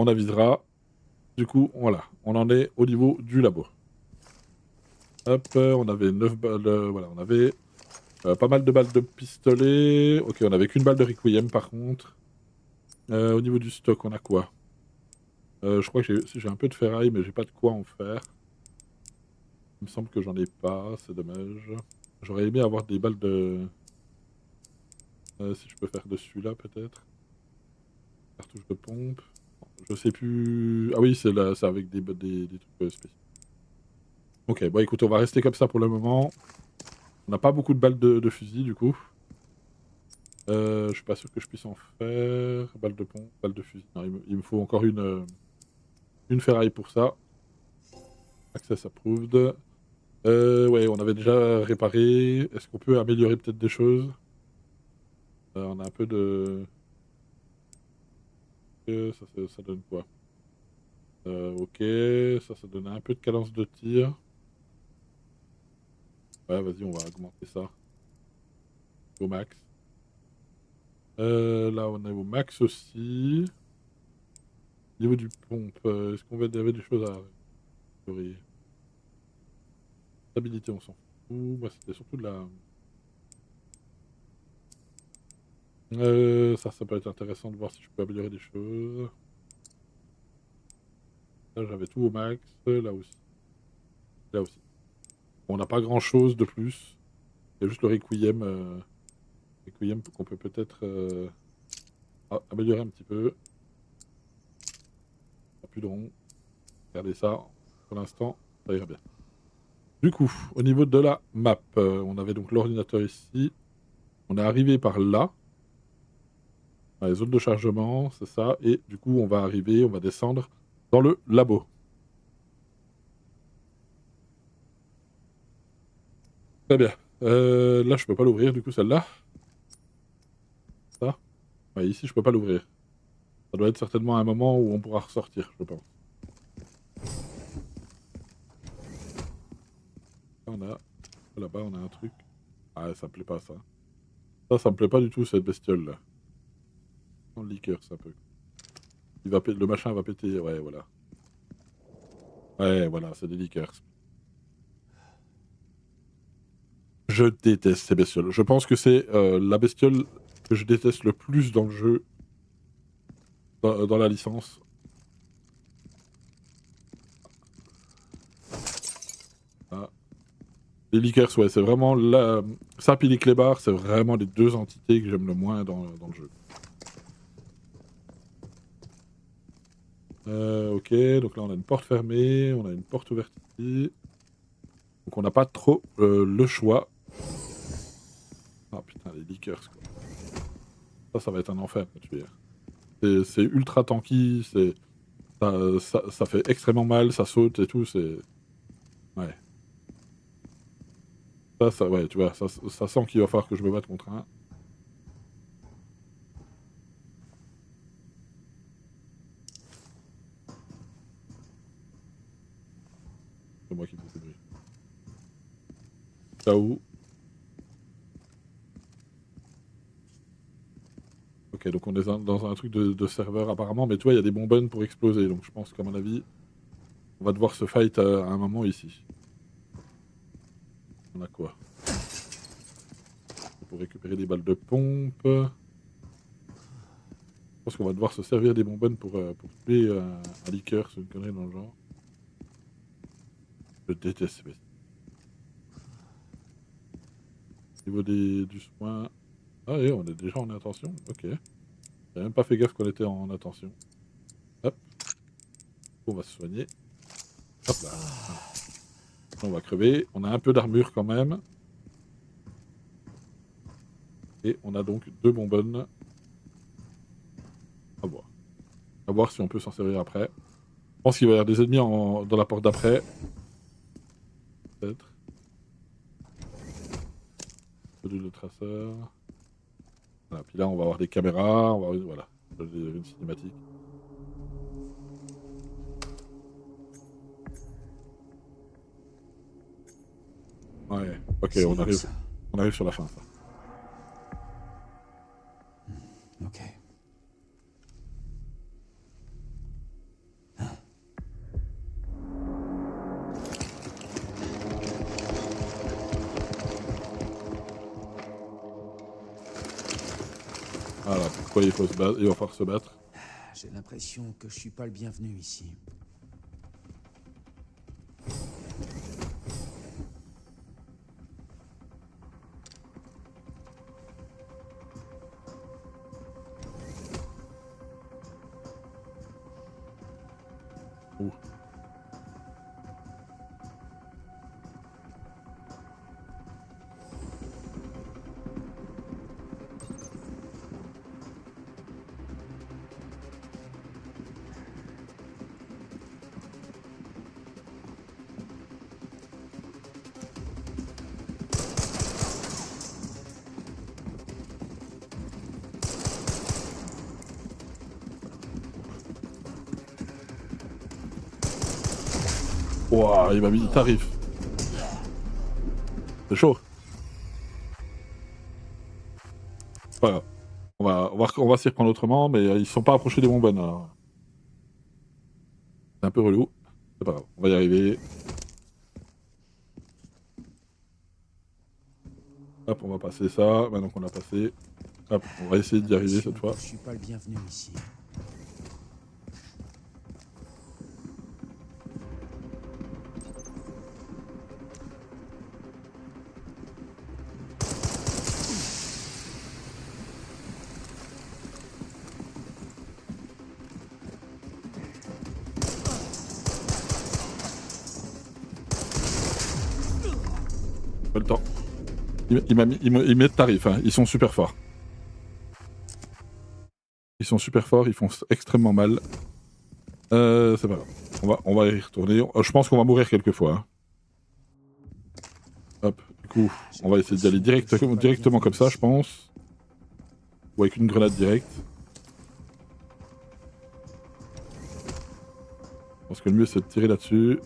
on avisera. Du coup, voilà, on en est au niveau du labo. Hop, on avait 9 balles, voilà, on avait pas mal de balles de pistolet. Ok, on avait qu'une balle de requiem par contre. Au niveau du stock, on a quoi? Je crois que j'ai un peu de ferraille, mais j'ai pas de quoi en faire. Il me semble que j'en ai pas, c'est dommage. J'aurais aimé avoir des balles de... si je peux faire de celui-là peut-être. Cartouche de pompe. Je sais plus... Ah oui, c'est avec des trucs spéciaux. Ok, bon écoute, on va rester comme ça pour le moment. On n'a pas beaucoup de balles de fusil du coup. Je suis pas sûr que je puisse en faire. Balle de pompe, balle de fusil. Non, il me faut encore une ferraille pour ça. Access approved. Ouais, on avait déjà réparé. Est-ce qu'on peut améliorer peut-être des choses? On a un peu de... ça donne quoi? Ok, ça donne un peu de cadence de tir. Ouais, vas-y, on va augmenter ça au max. Là, on est au max aussi. Au niveau du pompe, est-ce qu'on avait des choses à améliorer? Stabilité, on s'en fout. Moi, c'était surtout de la... ça peut être intéressant de voir si je peux améliorer des choses. Là, j'avais tout au max. Là aussi. Là aussi. On n'a pas grand-chose de plus. Il y a juste le Requiem. Requiem qu'on peut peut-être améliorer un petit peu. Il n'y a plus de rond. Regardez ça. Pour l'instant, ça ira bien. Du coup, au niveau de la map, on avait donc l'ordinateur ici. On est arrivé par là. Dans les zones de chargement, c'est ça. Et du coup, on va arriver, on va descendre dans le labo. Très bien. Là, je peux pas l'ouvrir, du coup, celle-là. Ça. Ouais, ici, je peux pas l'ouvrir. Ça doit être certainement un moment où on pourra ressortir, je pense. Là, on a... Là-bas, on a un truc. Ah, ça me plaît pas, ça. Ça me plaît pas du tout, cette bestiole-là. En liqueur, ça peut. Le machin va péter, ouais, voilà. Ouais, voilà, c'est des liqueurs. Je déteste ces bestioles. Je pense que c'est la bestiole que je déteste le plus dans le jeu, dans la licence. Ah. Les liqueurs, ouais, c'est vraiment la... Ça, puis les clébards, c'est vraiment les deux entités que j'aime le moins dans le jeu. Ok, donc là on a une porte fermée, on a une porte ouverte ici. Donc on n'a pas trop le choix. Ah putain, les liqueurs, quoi. Ça va être un enfer à tuer. C'est ultra tanky, ça fait extrêmement mal, ça saute et tout, c'est... Ouais. Ouais, tu vois, ça sent qu'il va falloir que je me batte contre un. C'est moi qui fais ce bruit. Ciao. Ok, donc on est dans un truc de serveur apparemment, mais tu vois, il y a des bonbonnes pour exploser, donc je pense qu'à mon avis, on va devoir se fight à un moment ici. On a quoi? Pour récupérer des balles de pompe. Je pense qu'on va devoir se servir des bonbonnes pour tuer un liqueur, c'est une connerie dans le genre. Je déteste ces besties. Au niveau du soin... Ah oui, on est déjà en attention, ok. J'ai même pas fait gaffe qu'on était en attention. Hop. On va se soigner. Hop là. Voilà. On va crever. On a un peu d'armure quand même. Et on a donc deux bonbonnes. À voir. À voir si on peut s'en servir après. Je pense qu'il va y avoir des ennemis dans la porte d'après. Peut-être. De traceur. Voilà. Puis là, on va avoir des caméras. Voilà. Une cinématique. Ouais. Ok, C'est donc ça. on arrive sur la fin, ça. Ok. Voilà, pourquoi il faut se battre, il va falloir se battre. J'ai l'impression que je suis pas le bienvenu ici. Ouh. Ouah, il m'a mis tarif. C'est chaud. Pas grave. On va s'y reprendre autrement, mais ils sont pas approchés des bonbonnes. Alors. C'est un peu relou. C'est pas grave, on va y arriver. Hop, on va passer ça. Maintenant qu'on a passé. Hop, on va essayer d'y arriver cette fois. Je suis pas le bienvenu ici. Pas le temps. Il met de tarif, hein. Ils sont super forts. Ils sont super forts, ils font extrêmement mal. C'est pas grave. On va y retourner. Je pense qu'on va mourir quelques fois. Hein. Hop, du coup, on va essayer d'y aller directement comme ça, je pense. Ou avec une grenade directe. Je pense que le mieux c'est de tirer là-dessus.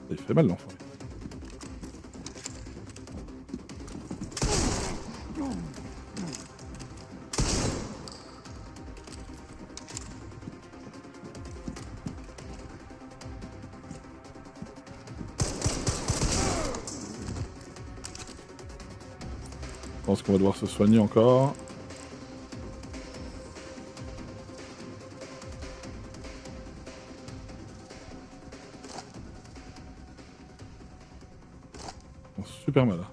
Il fait mal l'enfant. Je pense qu'on va devoir se soigner encore. Ils font super mal. Là.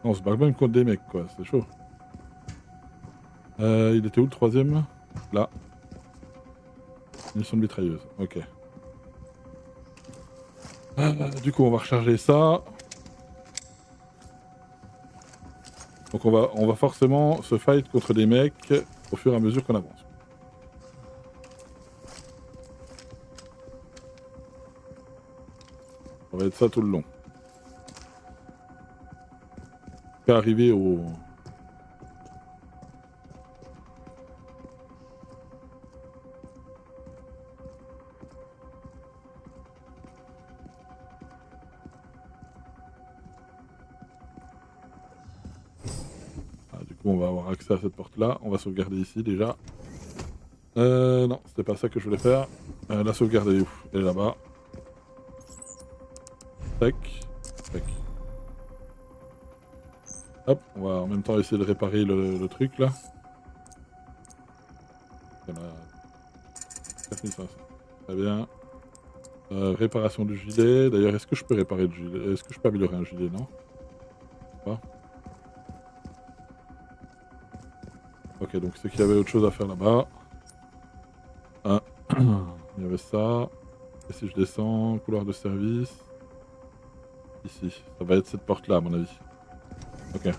On se bat même contre des mecs, quoi. C'est chaud. Il était où le troisième? Là. Munition de mitrailleuse. Ok. Du coup, on va recharger ça. Donc on va forcément se fight contre des mecs au fur et à mesure qu'on avance. Ça va être ça tout le long. Jusqu'à arriver au... Ah, du coup, on va avoir accès à cette porte-là. On va sauvegarder ici déjà. Non, c'était pas ça que je voulais faire. La sauvegarde est où? Elle est là-bas. Tac. Tac. Hop, on va en même temps essayer de réparer le truc là. Il y en a 4500. Très bien. Réparation du gilet. D'ailleurs, est-ce que je peux réparer le gilet? Est-ce que je peux améliorer un gilet? Non. Pas. Ok, donc c'est qu'il y avait autre chose à faire là-bas. Ah. Il y avait ça. Et si je descends, couloir de service. Ici. Ça va être cette porte-là, à mon avis. Ok.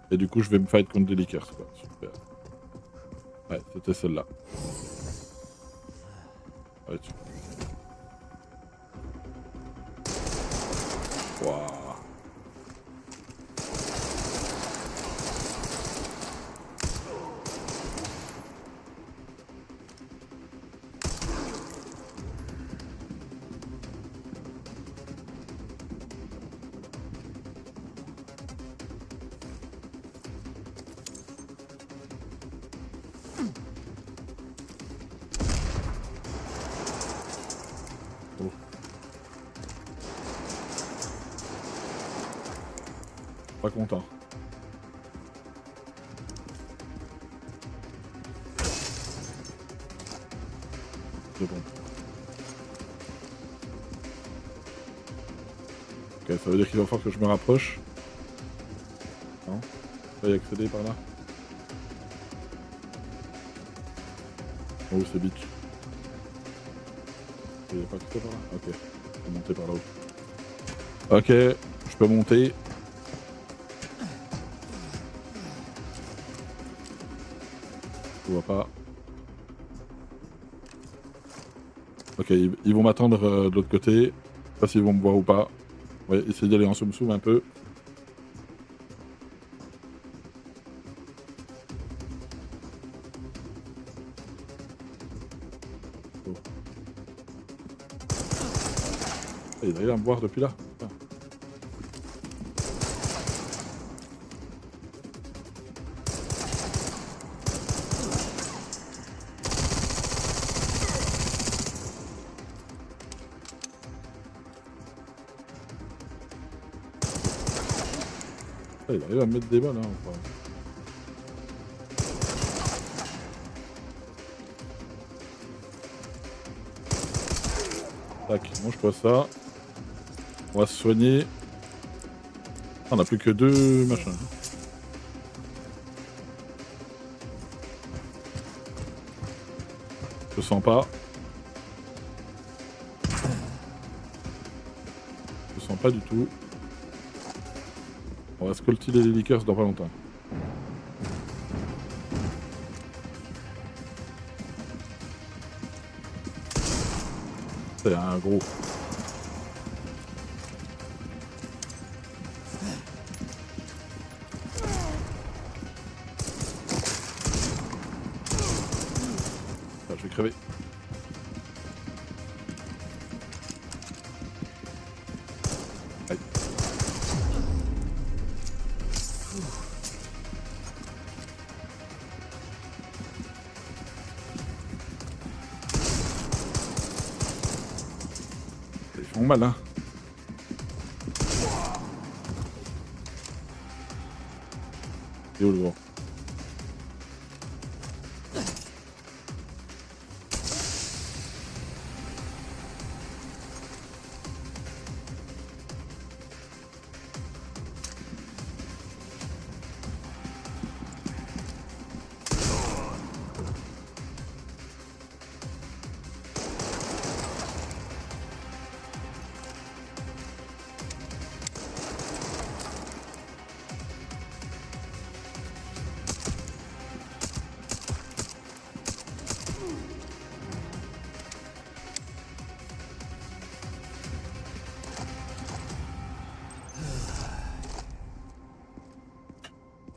Et du coup, je vais me fight contre des liqueurs, quoi. Super. Ouais, c'était celle-là. Ouais, tu... Waouh. Pas content. C'est bon. Ok, ça veut dire qu'il va falloir que je me rapproche. Non, je peux y accéder par là. Oh, c'est bitch. Il n'y a pas que ça par là. Ok, je peux monter par là-haut. Ok, je peux monter. Je vois pas. Ok, ils vont m'attendre de l'autre côté. Je sais pas s'ils vont me voir ou pas. Ouais, essayer d'aller en soum-soum un peu. Oh. Ah, il arrive à me voir depuis là. Ah. Ah, il arrive à me mettre des balles, hein, enfin. Tac, moi je pose ça. On va se soigner. Ah, on a plus que 2 machins. Je sens pas. Je sens pas du tout. On va scolter les liqueurs dans pas longtemps. C'est un gros. Ah, je vais crever. Aïe. Ils font mal, hein. Et où le gros?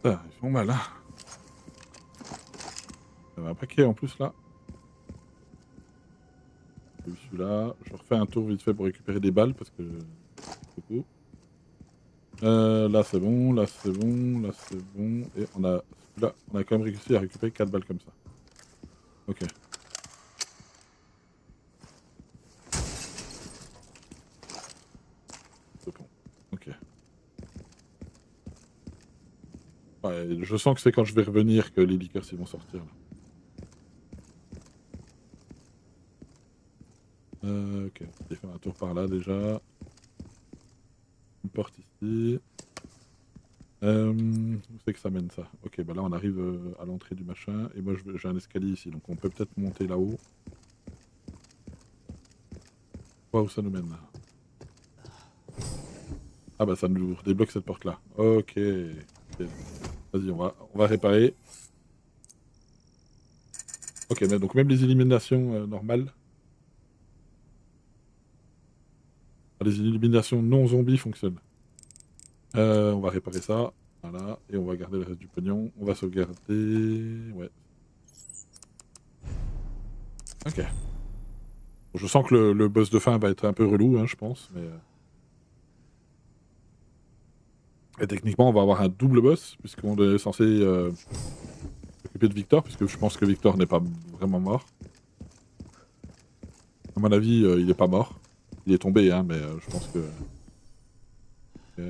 Ah, ils font mal, hein. Il y avait un paquet en plus là. J'ai vu celui-là. Je refais un tour vite fait pour récupérer des balles parce que. Beaucoup. Là c'est bon, là c'est bon, là c'est bon. Et on a. Là, on a quand même réussi à récupérer 4 balles comme ça. Ok. C'est bon. Ok. Ouais, je sens que c'est quand je vais revenir que les liqueurs ils vont sortir là. Ok, j'ai fait un tour par là déjà. Une porte ici. Où c'est que ça mène ça? Ok, bah là on arrive à l'entrée du machin. Et moi j'ai un escalier ici, donc on peut peut-être monter là-haut. Voir où ça nous mène là. Ah bah ça nous débloque cette porte là. Ok. Ok. Vas-y, on va réparer. Ok, mais donc même les éliminations normales. Les éliminations non zombies fonctionnent. On va réparer ça. Voilà. Et on va garder le reste du pognon. On va sauvegarder. Ouais. Ok. Bon, je sens que le boss de fin va être un peu relou, hein, je pense. Mais et techniquement, on va avoir un double boss, puisqu'on est censé s'occuper de Victor, puisque je pense que Victor n'est pas vraiment mort. À mon avis, il est pas mort. Il est tombé, hein, mais je pense que. Ok.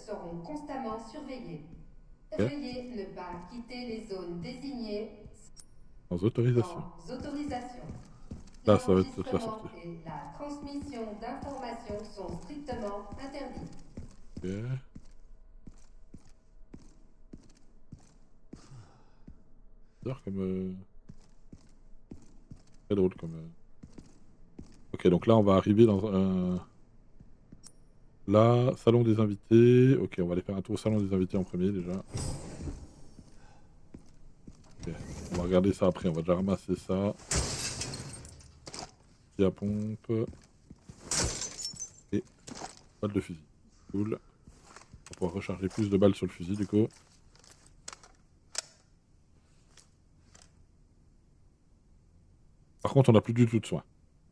seront constamment surveillés. Ok. Veuillez ne pas quitter les zones désignées Sans autorisation. sans autorisation. Là, ça va être la L'enregistrement sortie. et la transmission d'informations sont strictement interdits. Ok. Bizarre comme... Très drôle comme... Ok, donc là, on va arriver dans un... Là, salon des invités. Ok, on va aller faire un tour au salon des invités en premier, déjà. Ok, on va regarder ça après. On va déjà ramasser ça. Puis à pompe. Et balle de fusil. Cool. On va pouvoir recharger plus de balles sur le fusil, du coup. Par contre, on n'a plus du tout de soin.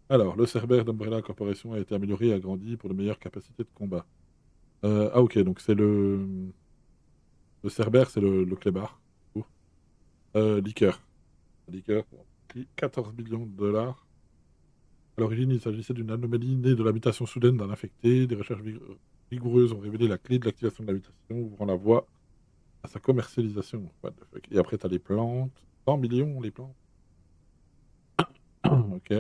Alors, le Cerbère d'Umbrella Corporation a été amélioré et agrandi pour de meilleures capacités de combat. Ah ok, donc c'est le... Le Cerbère, c'est le clébard. Liqueur. Liqueur, prix 14 millions de dollars. À l'origine, il s'agissait d'une anomalie née de la mutation soudaine d'un infecté. Des recherches rigoureuses ont révélé la clé de l'activation de la mutation, ouvrant la voie à sa commercialisation. What the fuck. Et après, t'as les plantes. 100 millions, les plantes. Ok.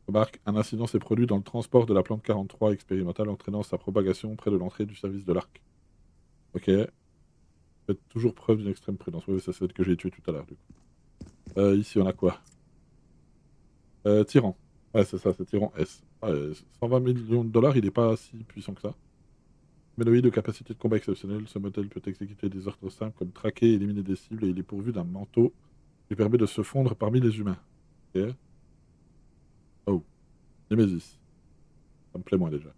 Remarque, un incident s'est produit dans le transport de la plante 43 expérimentale, entraînant sa propagation près de l'entrée du service de l'arc. Ok. Faites toujours preuve d'une extrême prudence. Oui, ça c'est celle que j'ai tué tout à l'heure, du coup. Ici, on a quoi? Tyran. Ouais, c'est ça, c'est Tyran S. Ah, 120 millions de dollars, il n'est pas si puissant que ça. Méloïde de capacité de combat exceptionnelle, ce modèle peut exécuter des ordres simples comme traquer et éliminer des cibles et il est pourvu d'un manteau qui lui permet de se fondre parmi les humains. Ok. Oh, Nemesis. Ça me plaît moins déjà.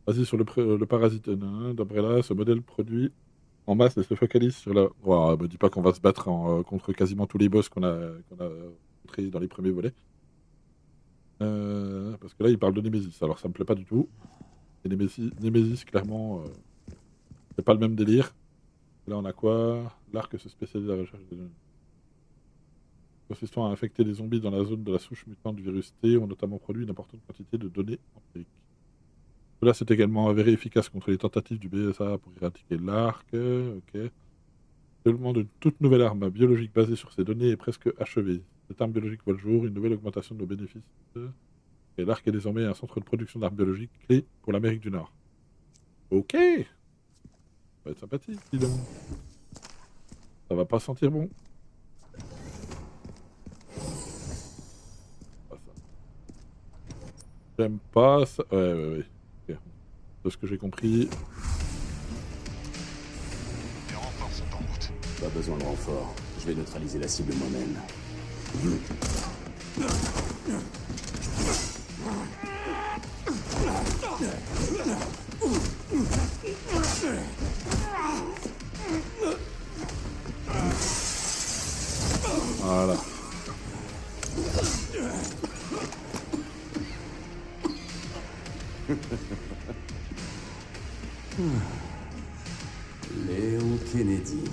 Vas-y sur le parasite d'Umbrella, ce modèle produit en masse et se focalise sur la... Oh, me dis pas qu'on va se battre contre quasiment tous les boss qu'on a montrés dans les premiers volets. Parce que là, il parle de Nemesis, alors ça me plaît pas du tout. Et Nemesis clairement, c'est pas le même délire. Et là, on a quoi? L'arc se spécialise à la recherche de... Consistant à infecter les zombies dans la zone de la souche mutante du virus T, ont notamment produit une importante quantité de données empiriques. Cela s'est également avéré efficace contre les tentatives du BSA pour éradiquer l'arc. Ok. Le développement d'une toute nouvelle arme biologique basée sur ces données est presque achevé. Cette arme biologique voit le jour, une nouvelle augmentation de nos bénéfices. Et l'arc est désormais un centre de production d'armes biologiques clé pour l'Amérique du Nord. Ok. Ça va être sympathique, dis donc. Ça va pas sentir bon. Pas ça. J'aime pas ça. Ouais. Ok. De ce que j'ai compris. Les renforts sont en route. Pas besoin de renfort. Je vais neutraliser la cible moi-même. Voilà. Léon Kennedy.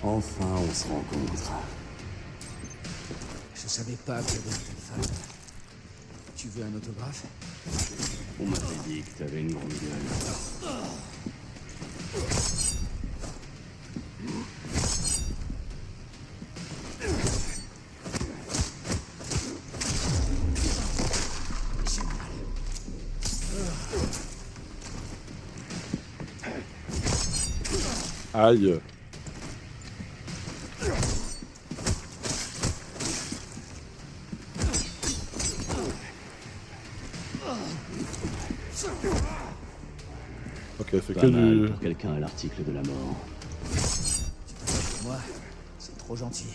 Enfin, on se rencontre. Je savais pas que j'avais une telle fan. Tu veux un autographe? On m'avait dit que t'avais une grande gueule. Aïe. Ok, c'est Pas que mal du... pour quelqu'un à l'article de la mort. Moi, c'est trop gentil.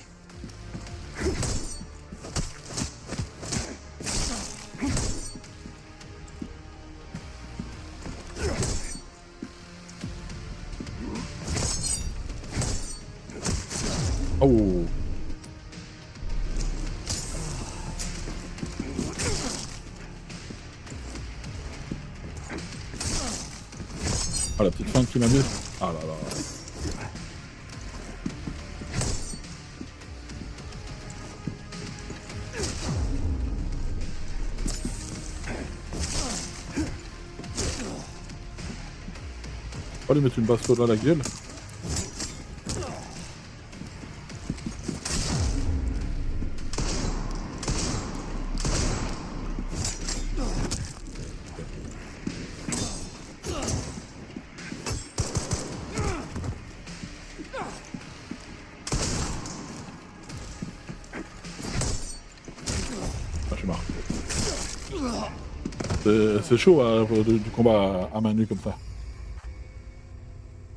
Oh. Ah, la petite femme qui m'a mis. Ah là là. On va lui mettre une baston dans la gueule. Ah, je suis mort. C'est chaud hein, du combat à main nue comme ça.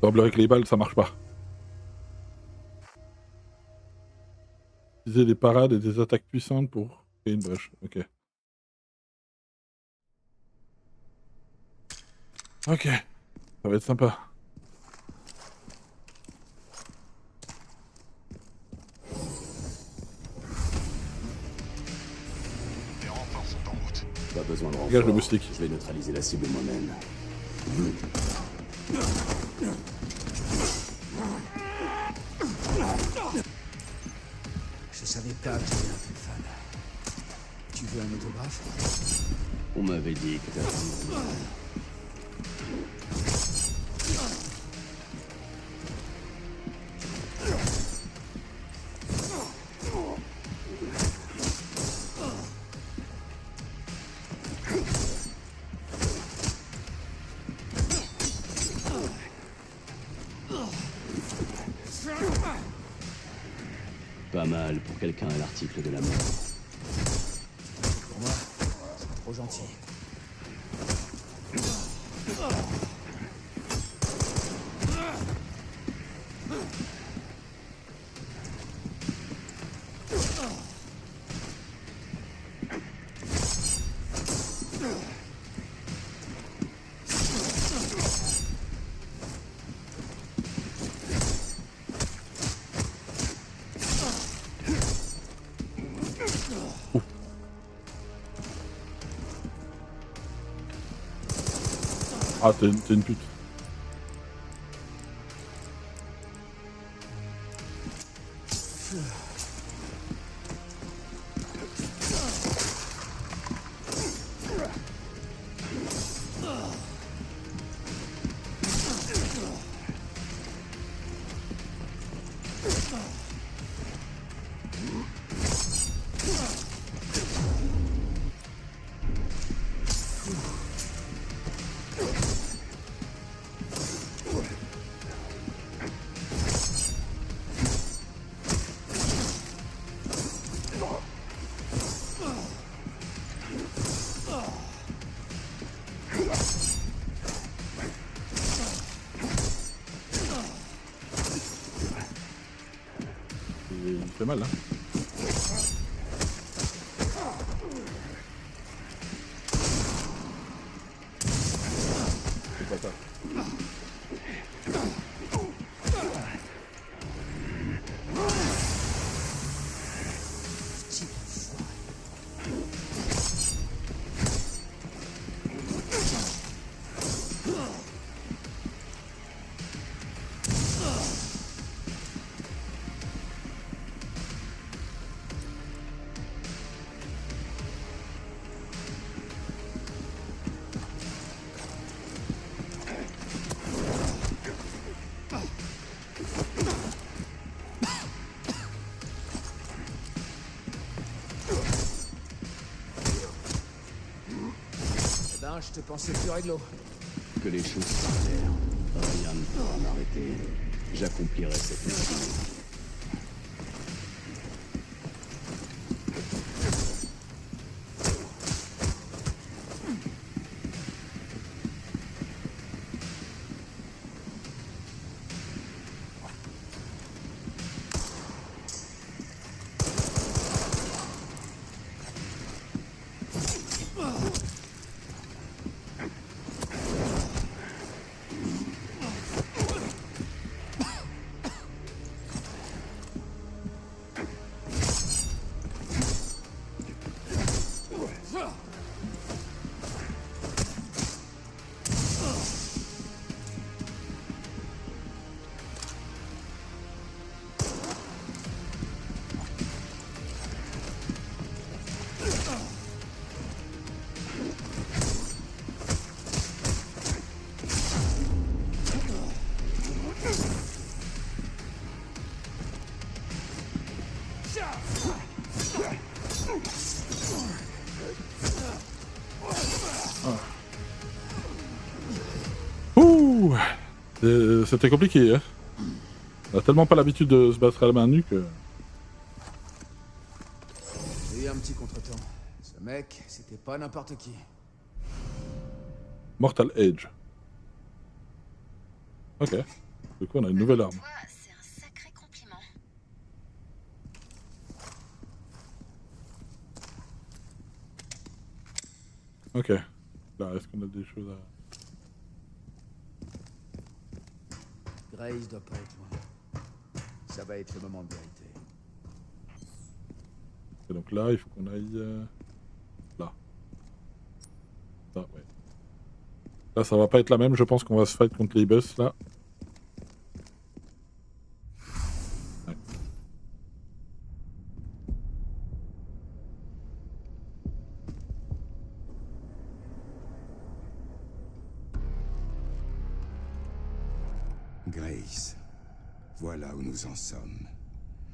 Double avec les balles, ça marche pas. Utiliser des parades et des attaques puissantes pour créer une brèche. Ok. Ok. Ça va être sympa. Les renforts sont en route. Pas besoin de renfort. Dégage le moustique. Je vais neutraliser la cible moi-même. Je savais pas que tu étais un téléphone. Tu veux un autographe? On m'avait dit que t'as un grand gueule. Pas mal pour quelqu'un à l'article de la mort. Pour moi, c'est trop gentil. Ah, t'es une pute. Il fait mal, hein. C'est pas ça. Eh ben, je te pensais plus réglo. Que les choses s'arrêtent. Rien ne pourra m'arrêter. J'accomplirai cette mission. C'était compliqué, hein. On a tellement pas l'habitude de se battre à la main nue que... J'ai eu un petit contretemps. Ce mec, c'était pas n'importe qui. Mortal Edge. Ok. Du coup, on a une nouvelle arme. Toi, c'est un sacré compliment. Ok. Là, est-ce qu'on a des choses à... Grace doit pas être loin. Ça va être le moment de vérité. Et donc là, il faut qu'on aille... là. Là, ouais. Là, ça va pas être la même. Je pense qu'on va se fight contre les boss, là. Ouais. Grace, voilà où nous en sommes.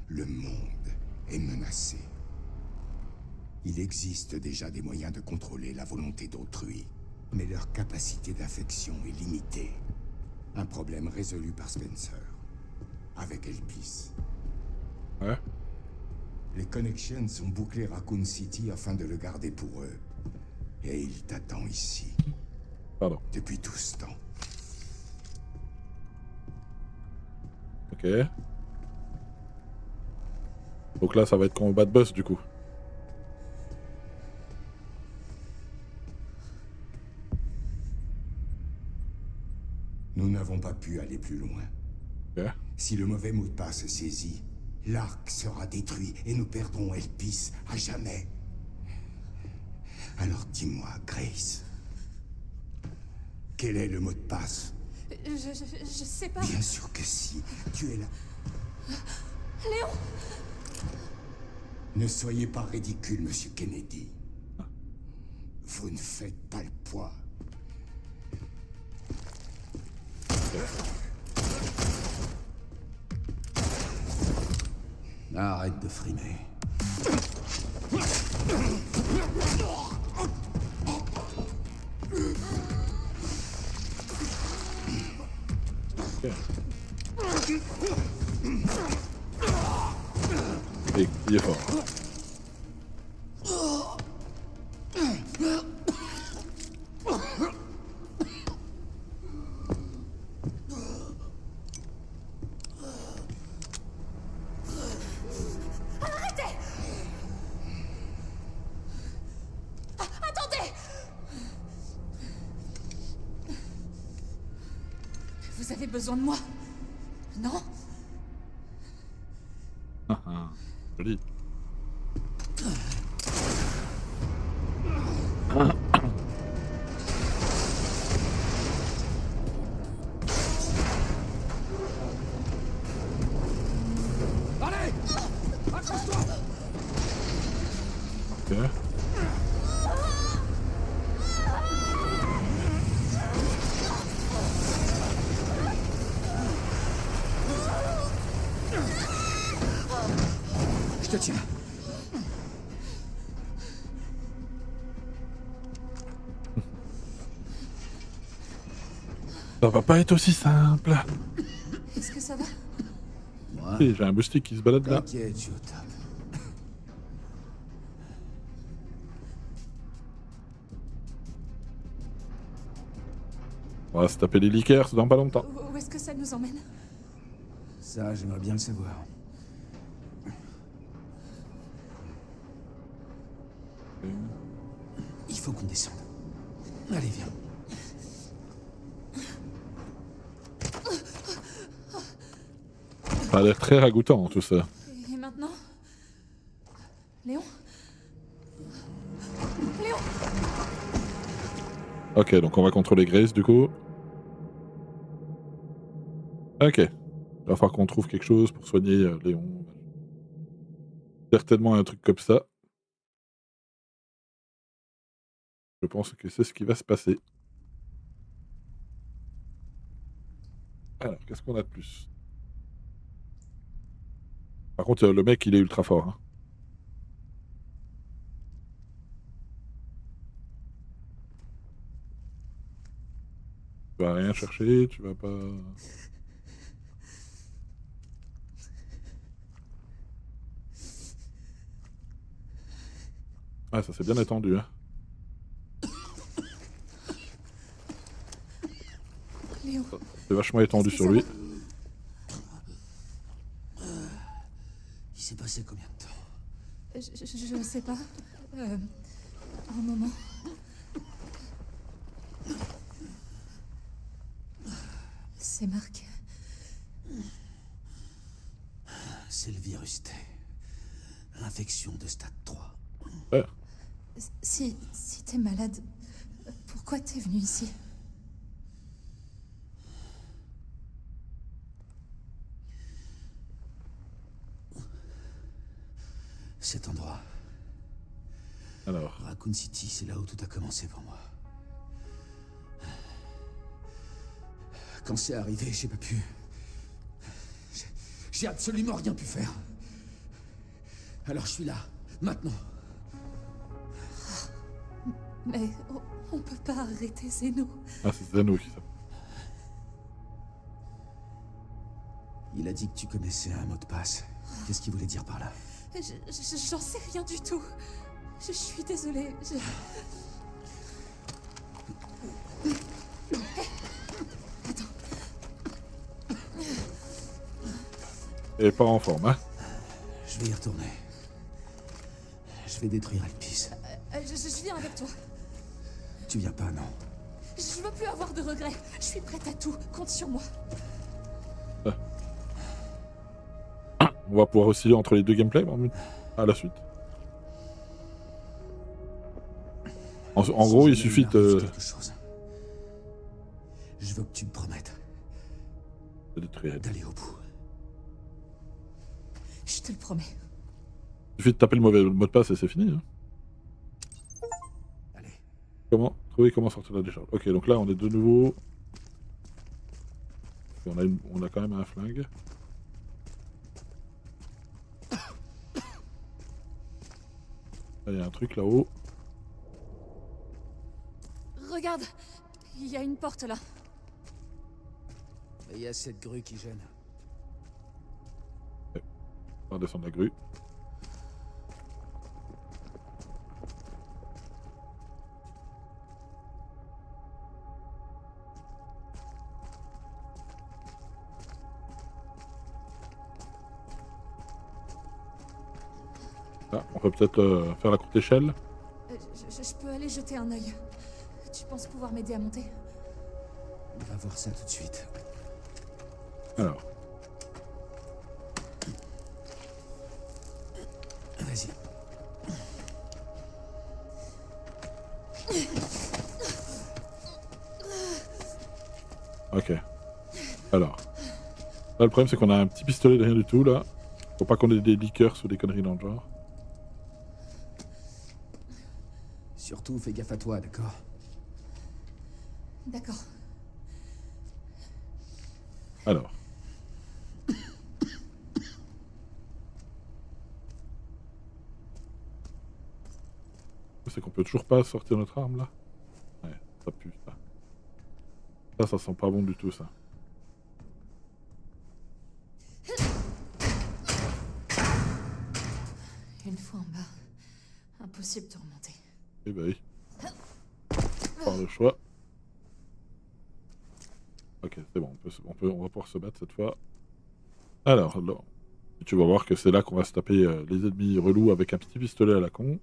Le monde est menacé. Il existe déjà des moyens de contrôler la volonté d'autrui, mais leur capacité d'affection est limitée. Un problème résolu par Spencer, avec Elpis. Ouais. Les Connections ont bouclé Raccoon City afin de le garder pour eux. Et il t'attend ici, Pardon. depuis tout ce temps. Ok. Donc là, ça va être combat de boss, du coup. Nous n'avons pas pu aller plus loin. Ok. Si le mauvais mot de passe est saisi, l'arc sera détruit et nous perdrons Elpis à jamais. Alors dis-moi, Grace, quel est le mot de passe? Je sais pas. Bien sûr que si, tu es là. Léon! Ne soyez pas ridicule, monsieur Kennedy. Vous ne faites pas le poids. Arrête de frimer. Ok. Et il est fort. Attendez! Vous avez besoin de moi? Non? Ah, ah. Joli. Allez! Accroche-toi! Ok. Je te tiens. Ça va pas être aussi simple. Est-ce que ça va? Moi, Et j'ai un moustique qui se balade là. t'inquiète, je suis au top. On va se taper les liqueurs dans pas longtemps. Où est-ce que ça nous emmène? Ça, j'aimerais bien le savoir. Il faut qu'on descende. Allez, viens. Ça a l'air très ragoûtant tout ça. Et maintenant? Léon? Léon! Ok, donc on va contrôler Grace du coup. Ok. Il va falloir qu'on trouve quelque chose pour soigner Léon. Certainement un truc comme ça. Je pense que c'est ce qui va se passer. Alors, qu'est-ce qu'on a de plus? Par contre, le mec, il est ultra fort. Hein. Tu vas rien chercher, tu vas pas... Ah, ça s'est bien étendu, hein. Léon, C'est vachement étendu Qu'est-ce que sur ça lui. Il s'est passé combien de temps? je sais pas. Un moment. C'est marqué. C'est le virus T. Infection de stade 3. Ouais. Si t'es malade, pourquoi t'es venu ici? Cet endroit, Alors, Raccoon City, c'est là où tout a commencé pour moi. Quand c'est arrivé, j'ai pas pu... J'ai absolument rien pu faire. Alors je suis là, maintenant. Mais on peut pas arrêter Zeno. ah, c'est Zeno qui s'appelle. Il a dit que tu connaissais un mot de passe. Qu'est-ce qu'il voulait dire par là? J'en sais rien du tout. Je suis désolée. Et pas en forme, hein. Je vais y retourner. Je vais détruire Elpis. Je viens avec toi. Tu viens pas, non? Je veux plus avoir de regrets. Je suis prête à tout. Compte sur moi. On va pouvoir osciller entre les deux gameplays à la suite. En gros, il Si suffit jamais il de... m'arrive quelque chose, je veux que tu me promettes d'aller au bout. Je te le promets. Il suffit de taper le mauvais mot de passe et c'est fini. Hein. Allez. Trouver comment sortir de la décharge. Ok, donc là on est de nouveau... On a quand même un flingue. Là, il y a un truc là-haut. Regarde, il y a une porte là. Il y a cette grue qui gêne. On va descendre la grue. Ah, on peut peut-être faire la courte échelle. Je peux aller jeter un œil. Tu penses pouvoir m'aider à monter? On va voir ça tout de suite. Alors, Vas-y. ok. Alors. Là, le problème, c'est qu'on a un petit pistolet de rien du tout, là. Faut pas qu'on ait des liqueurs ou des conneries dans le genre. Surtout, fais gaffe à toi, d'accord? D'accord. Alors. C'est qu'on peut toujours pas sortir notre arme, là. Ouais, ça pue, ça. Ça sent pas bon du tout, ça. Une fois en bas, impossible de remonter. Eh ben oui. Par le choix. Ok, c'est bon, on va pouvoir se battre cette fois. Alors, là, tu vas voir que c'est là qu'on va se taper les ennemis relous avec un petit pistolet à la con.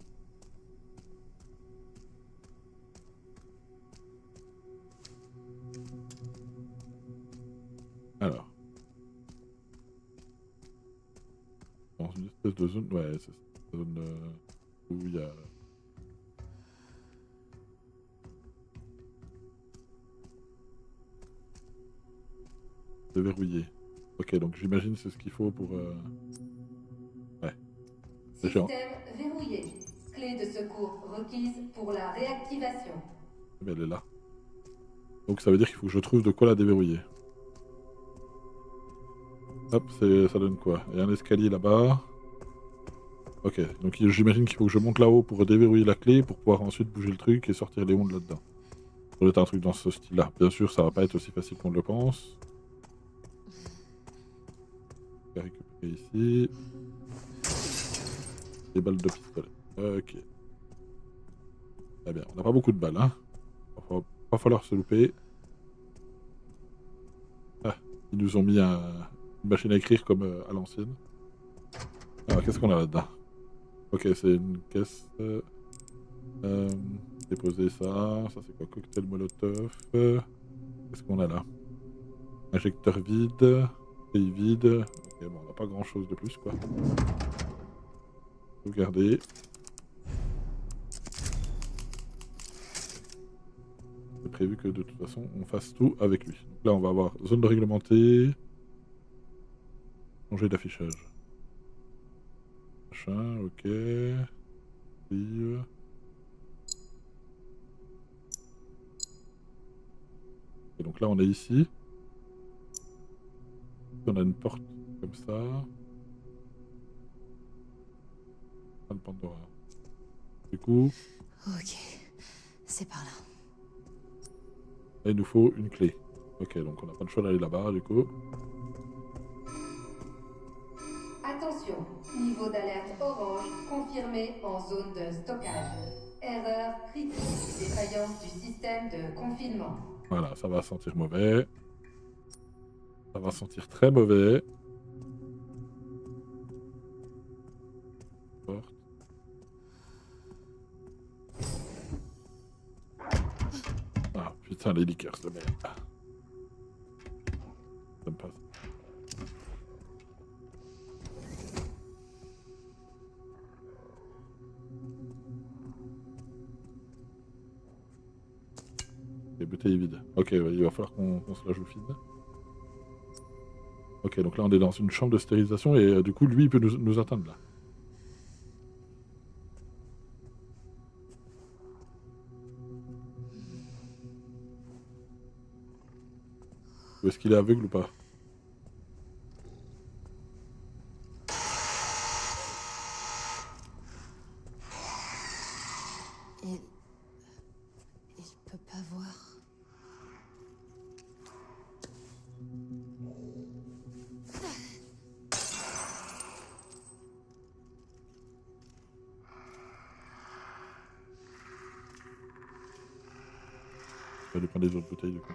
Alors. Dans une espèce de zone... Ouais, c'est cette zone où il y a... Déverrouiller. Ok, donc j'imagine c'est ce qu'il faut pour... Ouais. C'est chiant. Système verrouillé. Clé de secours requise pour la réactivation. Mais elle est là. Donc ça veut dire qu'il faut que je trouve de quoi la déverrouiller. Hop, ça donne quoi? Il y a un escalier là-bas. Ok, donc j'imagine qu'il faut que je monte là-haut pour déverrouiller la clé, pour pouvoir ensuite bouger le truc et sortir les ondes là-dedans. doit être un truc dans ce style-là. Bien sûr, ça va pas être aussi facile qu'on le pense. On va récupérer ici. Des balles de pistolet. Ok. Très bien. On n'a pas beaucoup de balles, hein. Il va pas falloir se louper. Ah, ils nous ont mis une machine à écrire comme à l'ancienne. Alors, qu'est-ce qu'on a là-dedans? Ok, c'est une caisse. Déposer ça. Ça, c'est quoi? Cocktail Molotov. Qu'est-ce qu'on a là? Injecteur vide. Pays vide. Ok, bon, on n'a pas grand-chose de plus, quoi. Sauvegarder. C'est prévu que de toute façon, on fasse tout avec lui. Donc là, on va avoir zone de réglementée. Changer d'affichage. Machin, ok. Vive. Et donc là, on est ici. On a une porte comme ça. Pas de Pandora. Du coup, Ok, c'est par là. là, il nous faut une clé. Ok, donc on n'a pas le choix d'aller là-bas, du coup. Attention, niveau d'alerte orange confirmé en zone de stockage. Erreur critique, défaillance du système de confinement. Voilà, ça va sentir mauvais. Ça va sentir très mauvais. Porte. Ah putain, les liqueurs de merde. J'aime pas ça. Les bouteilles vides. Ok, ouais, il va falloir qu'on se la joue fine. Ok, donc là on est dans une chambre de stérilisation et du coup lui il peut nous atteindre là. Ou est-ce qu'il est aveugle ou pas? Il peut pas voir. Je vais aller prendre les autres bouteilles du coup.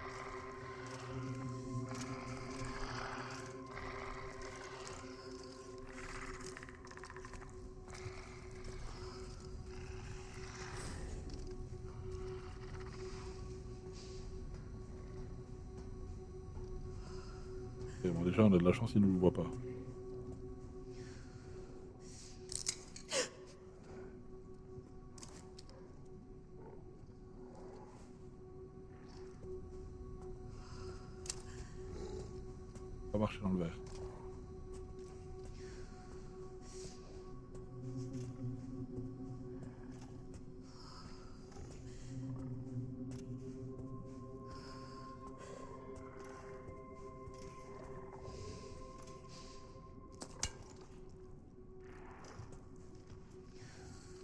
Ok, bon déjà on a de la chance, il ne nous voit pas. Pas marcher dans le verre.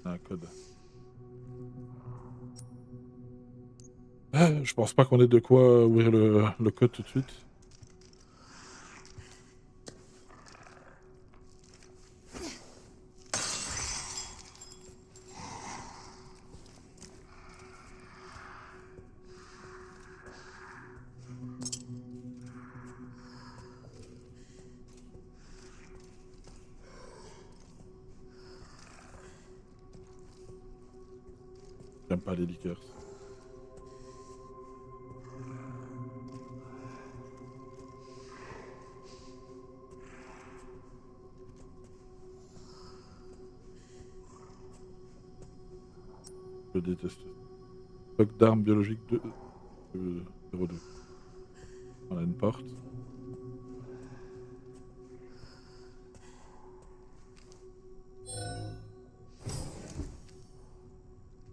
Un code. Je pense pas qu'on ait de quoi ouvrir le code tout de suite. J'aime pas les liqueurs. Je déteste. Stock d'armes biologiques de 02. On a une porte.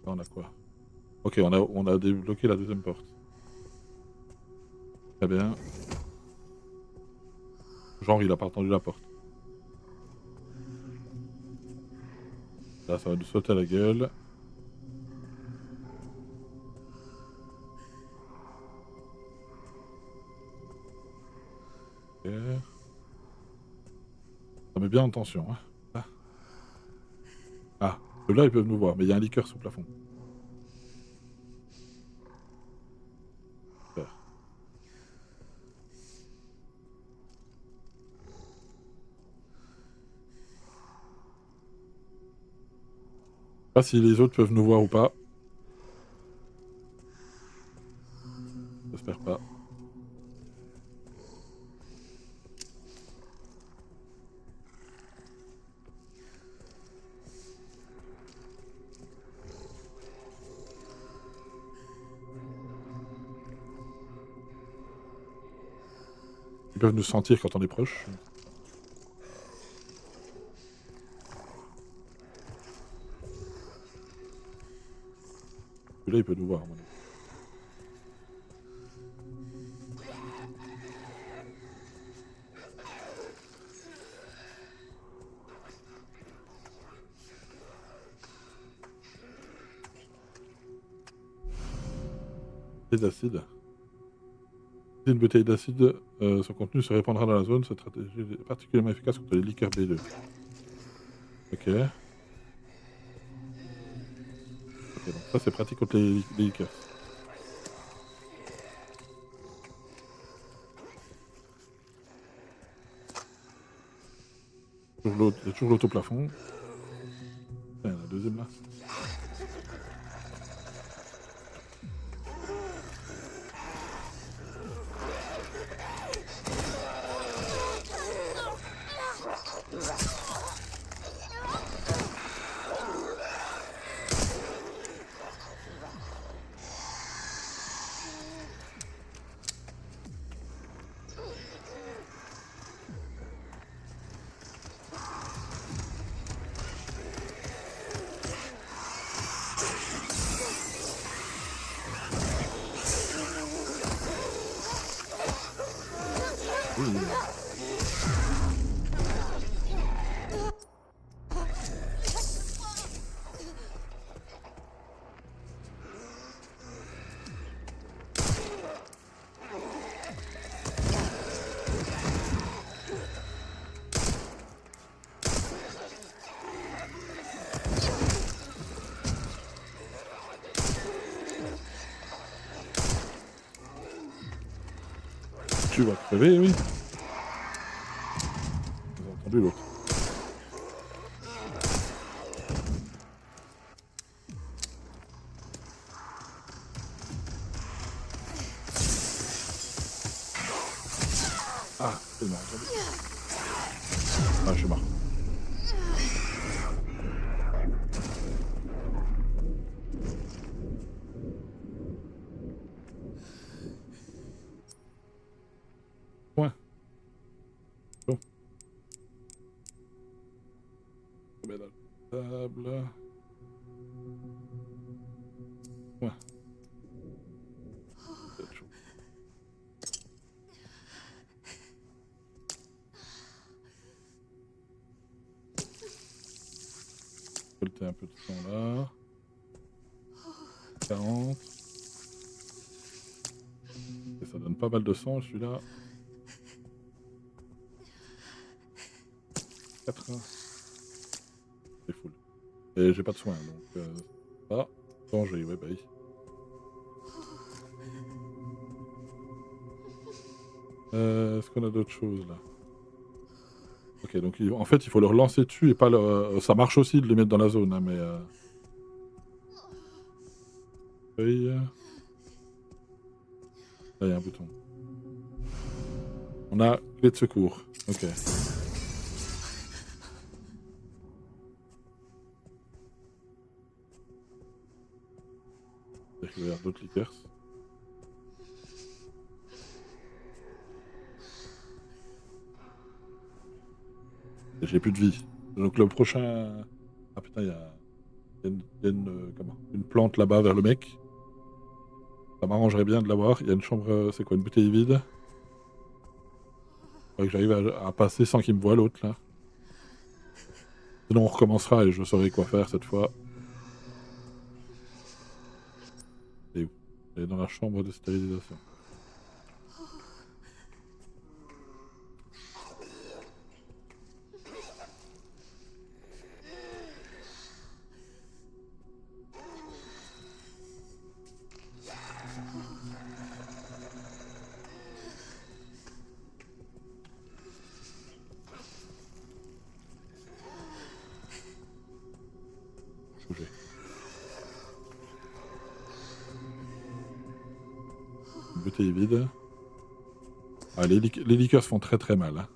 Là on a quoi? Ok, on a débloqué la deuxième porte. Très bien. Genre il a pas entendu la porte. Là ça va nous sauter à la gueule. Ok. Ça met bien en tension. Hein. Ah, ceux-là ils peuvent nous voir, mais il y a un liqueur sous le plafond. Super. Je sais pas si les autres peuvent nous voir ou pas. J'espère pas. Ils peuvent nous sentir quand on est proche. Celui-là il peut nous voir à mon avis. D'acide. Si une bouteille d'acide, son contenu se répandra dans la zone. Cette stratégie est particulièrement efficace contre les liqueurs B2. Ok. Ok, donc ça c'est pratique contre les liqueurs. Il y a toujours l'autre au plafond. Il y en a la deuxième là. Tu vas crever, oui. Vous avez entendu l'autre. Ah, c'est mort, entendu. Ah, je suis mort. Ouais. Bon. Je mets la table. Ouais. C'est chaud. Colter un peu de sang là. 40. Et ça donne pas mal de sang, celui-là. 80. C'est full. Et j'ai pas de soins, donc... Ah, danger, ouais, bah oui. Est-ce qu'on a d'autres choses, là? Ok, donc en fait, il faut leur lancer dessus et pas leur... ça marche aussi de les mettre dans la zone, hein, mais... Feuille. Là, il y a un bouton. On a clé de secours. Ok. Il y a d'autres liqueurs. Et j'ai plus de vie. Donc le prochain... Ah putain, il y a une plante là-bas vers le mec. Ça m'arrangerait bien de l'avoir. Il y a une chambre... C'est quoi, une bouteille vide? Faudrait que j'arrive à passer sans qu'il me voie l'autre là. Sinon on recommencera et je saurai quoi faire cette fois. Et où? Elle est dans la chambre de stérilisation. Une bouteille vide. Ah, les liqueurs se font très très mal. Hein.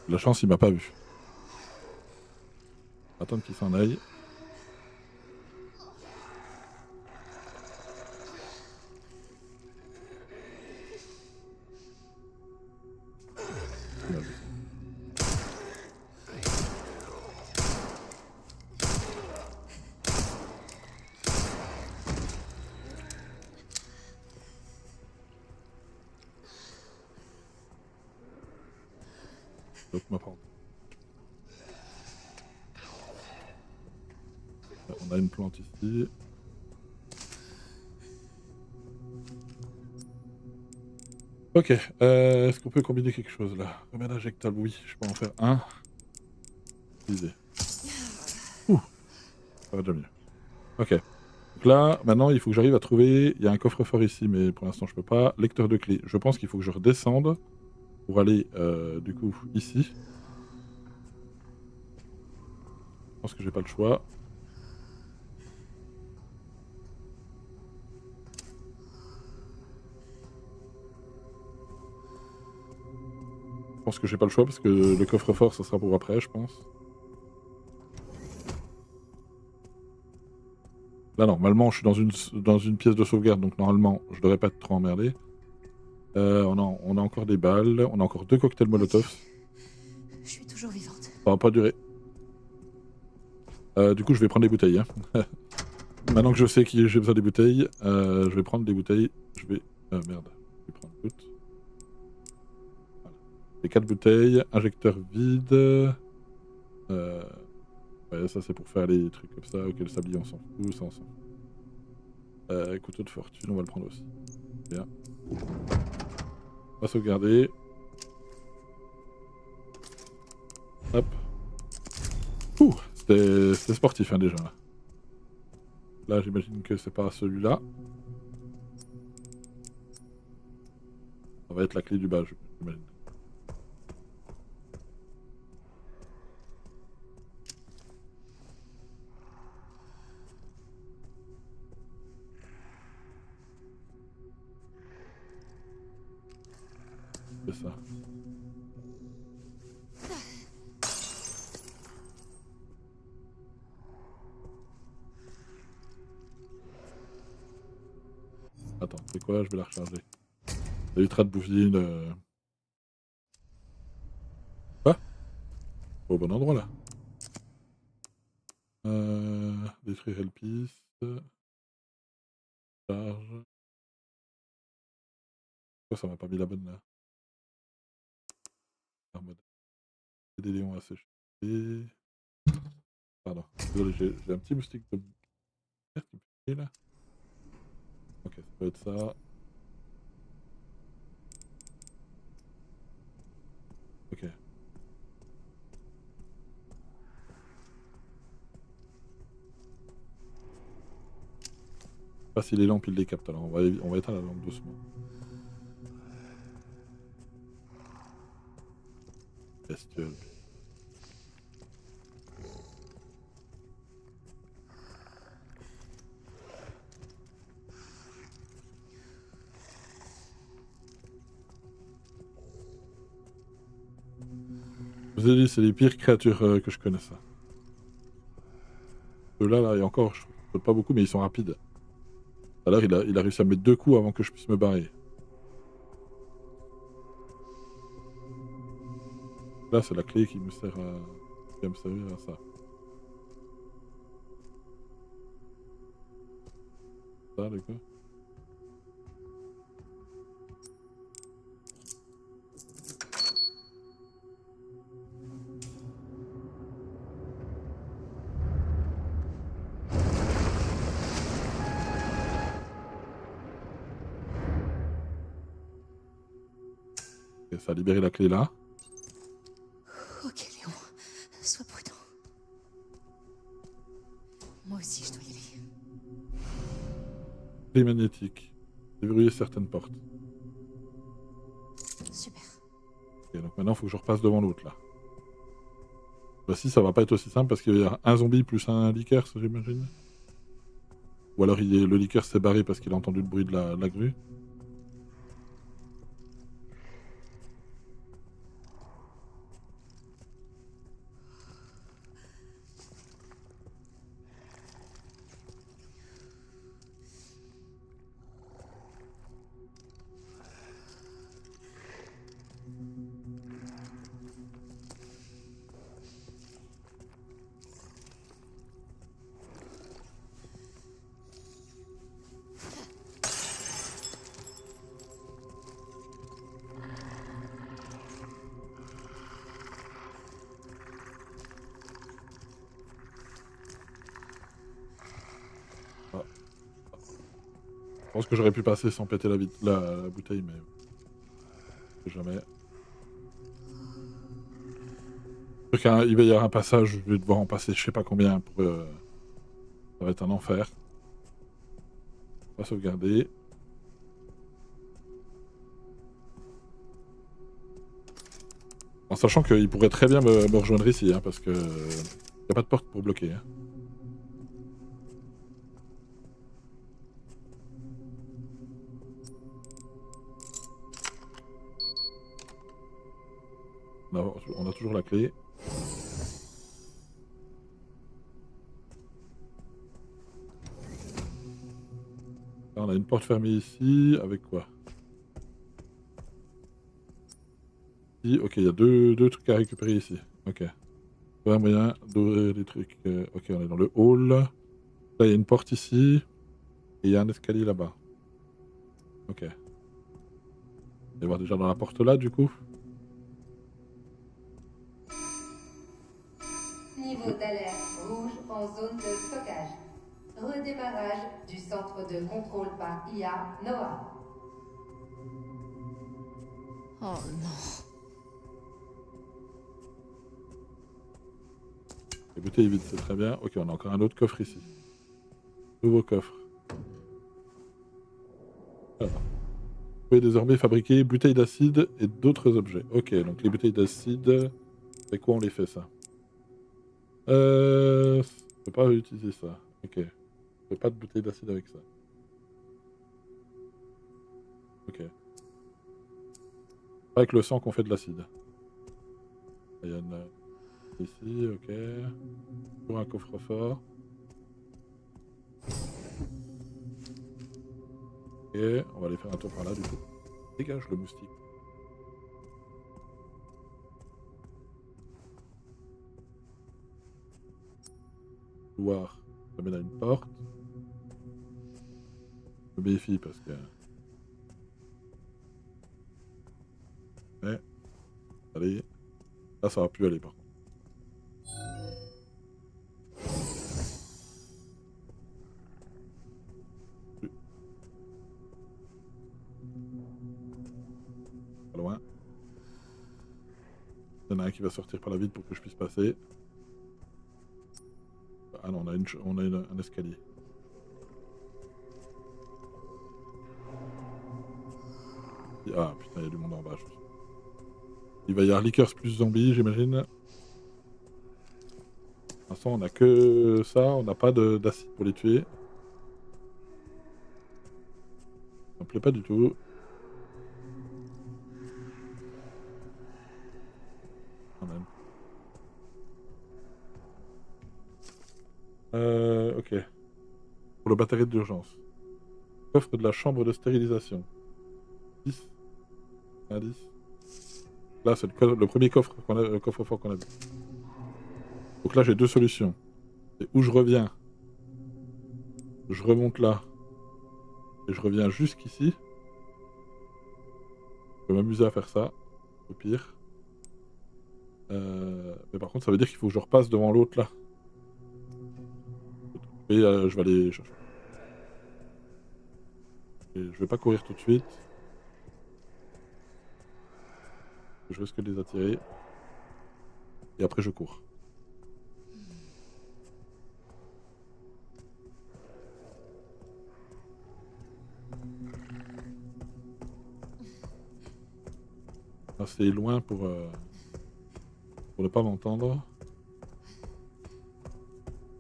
La chance, il m'a pas vu. Attendre qu'il s'en aille. Il m'a vu. L'autre m'a pas entendu. On a une plante ici. Ok, est-ce qu'on peut combiner quelque chose là? Remède injectable, oui, je peux en faire un. Utiliser. Ouh, ça va déjà mieux. Ok, donc là, maintenant, il faut que j'arrive à trouver... Il y a un coffre-fort ici, mais pour l'instant, je peux pas. Lecteur de clés. Je pense qu'il faut que je redescende pour aller, du coup, ici. Je pense que j'ai pas le choix. Je pense que j'ai pas le choix parce que le coffre-fort, ça sera pour après, je pense. Là, normalement, je suis dans une pièce de sauvegarde, donc normalement, je devrais pas être trop emmerdé. On a encore des balles, on a encore 2 cocktails Molotov. Je suis toujours vivante. Ça va pas durer. Du coup, je vais prendre des bouteilles. Hein. Maintenant que je sais que j'ai besoin des bouteilles, je vais prendre des bouteilles. Je vais... merde. Je vais prendre toutes. Voilà. Les 4 bouteilles, injecteur vide. Ouais, ça c'est pour faire les trucs comme ça. Ok, le sablier on s'en fout, ça on s'en fout. Couteau de fortune, on va le prendre aussi. Bien. On va sauvegarder. Hop. Ouh, c'était sportif hein, déjà. Là j'imagine que c'est pas celui-là. Ça va être la clé du bas, j'imagine. C'est ça. Attends, c'est quoi? Je vais la recharger. Ça évitera de bouffer une... Quoi? Au bon endroit là. Détruire le piste. Charge. Pourquoi ça m'a pas mis la bonne là? Armode. Des lions à sécher. Pardon. Désolé, j'ai un petit moustique de merde qui me fait chier, là. Ok, ça peut être ça. Ok. Pas si les lampes ils les captent alors on va éteindre la lampe doucement. Bestiole. Je vous ai dit, c'est les pires créatures que je connaisse. Ceux-là, et encore, je trouve pas beaucoup, mais ils sont rapides. Tout à l'heure, il a réussi à me mettre 2 coups avant que je puisse me barrer. Là, c'est la clé qui me sert à... qui va me servir à ça. Ça, les gars. Ok, ça a libéré la clé là. Ok, Léon. Sois prudent. Moi aussi, je dois y aller. Clé magnétique. Déverrouiller certaines portes. Super. Ok, donc maintenant, il faut que je repasse devant l'autre, là. Bah si, ça va pas être aussi simple parce qu'il y a un zombie plus un liqueur, j'imagine. Ou alors le liqueur s'est barré parce qu'il a entendu le bruit de la grue. Ah. Je pense que j'aurais pu passer sans péter la bouteille, mais... Jamais. Il va y avoir un passage, je vais devoir en passer je sais pas combien pour... Ça va être un enfer. On va sauvegarder. En sachant qu'il pourrait très bien me rejoindre ici, hein, parce que... Il n'y a pas de porte pour bloquer. Hein. On a toujours la clé. Là, on a une porte fermée ici, avec quoi? Ici, ok, il y a deux trucs à récupérer ici. Ok. Un moyen d'ouvrir les trucs. Ok, on est dans le hall. Là, il y a une porte ici. Et il y a un escalier là-bas. Ok. On va voir déjà dans la porte là, du coup. Niveau d'alerte rouge en zone de stockage. Redémarrage du centre de contrôle par IA Noah. Oh non. Les bouteilles vides, c'est très bien. Ok, on a encore un autre coffre ici. Nouveau coffre. Alors. Vous pouvez désormais fabriquer bouteilles d'acide et d'autres objets. Ok, donc les bouteilles d'acide, avec quoi on les fait ça? Je peux pas utiliser ça. Ok. Je fais pas de bouteilles d'acide avec ça. Ok. Pas avec le sang qu'on fait de l'acide. Il y a une... Ici, ok. Toujours un coffre-fort. Ok, on va aller faire un tour par là du coup. Dégage le moustique. Couloir, ça mène à une porte. Je me méfie parce que... Ouais. Allez. Là, ça va plus aller par contre. Pas loin. Il y en a un qui va sortir par la vitre pour que je puisse passer. Ah non, on a un escalier. Ah putain, il y a du monde en bas. Il va y avoir Lickers plus zombies, j'imagine. Pour l'instant, on a que ça, on n'a pas d'acide pour les tuer. Ça me plaît pas du tout. Quand même. Ok. Pour le batterie d'urgence. Coffre de la chambre de stérilisation. 10. Un 10. Là, c'est le premier coffre le coffre-fort qu'on a vu. Donc là, j'ai deux solutions. C'est où je reviens. Je remonte là. Et je reviens jusqu'ici. Je peux m'amuser à faire ça. Au pire. Mais par contre, ça veut dire qu'il faut que je repasse devant l'autre là. Et je vais aller chercher. Et je vais pas courir tout de suite. Je risque de les attirer. Et après, je cours. assez loin pour ne pas m'entendre.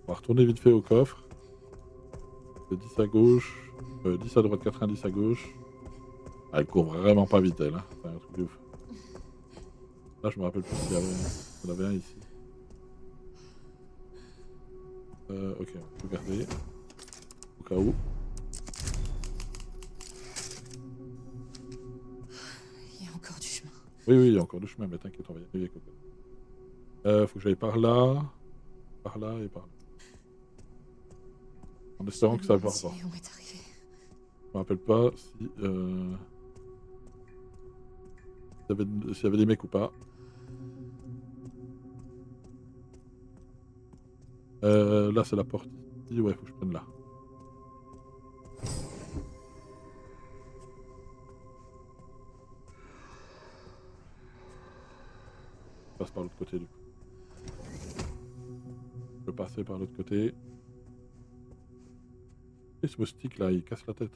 On va retourner vite fait au coffre. 10 à gauche, 10 à droite, 90 à gauche. Ah, elle court vraiment pas vite, elle. Hein. C'est un truc de ouf. Là, je me rappelle plus s'il y avait... Il y en avait un ici. Ok, on peut garder. Au cas où. Il y a encore du chemin. Oui, il y a encore du chemin, mais t'inquiète, on va y arriver. Faut que j'aille par là et par là. En espérant que ça va Si pas. on est arrivé. Je me rappelle pas si s'il y avait des mecs ou pas. Là c'est la porte ici, ouais, faut que je prenne là. Je passe par l'autre côté du coup. Je peux passer par l'autre côté. Et ce moustique là, il casse la tête.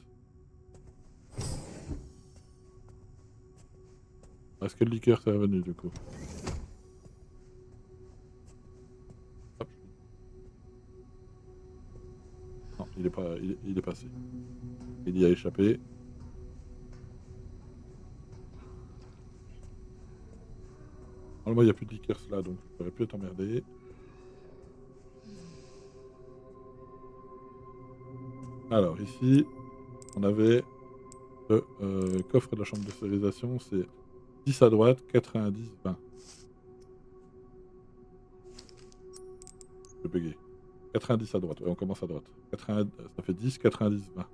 Est-ce que le liqueur s'est revenu du coup? Hop. Non, il est pas, il est passé. Il y a échappé. Normalement il n'y a plus de liqueur là, donc j'aurais pu t'emmerder. Alors ici, on avait le coffre de la chambre de stérilisation, c'est 10 à droite, 90, 20. Je vais bugger. 90 à droite, ouais, on commence à droite. 80, ça fait 10, 90, 20.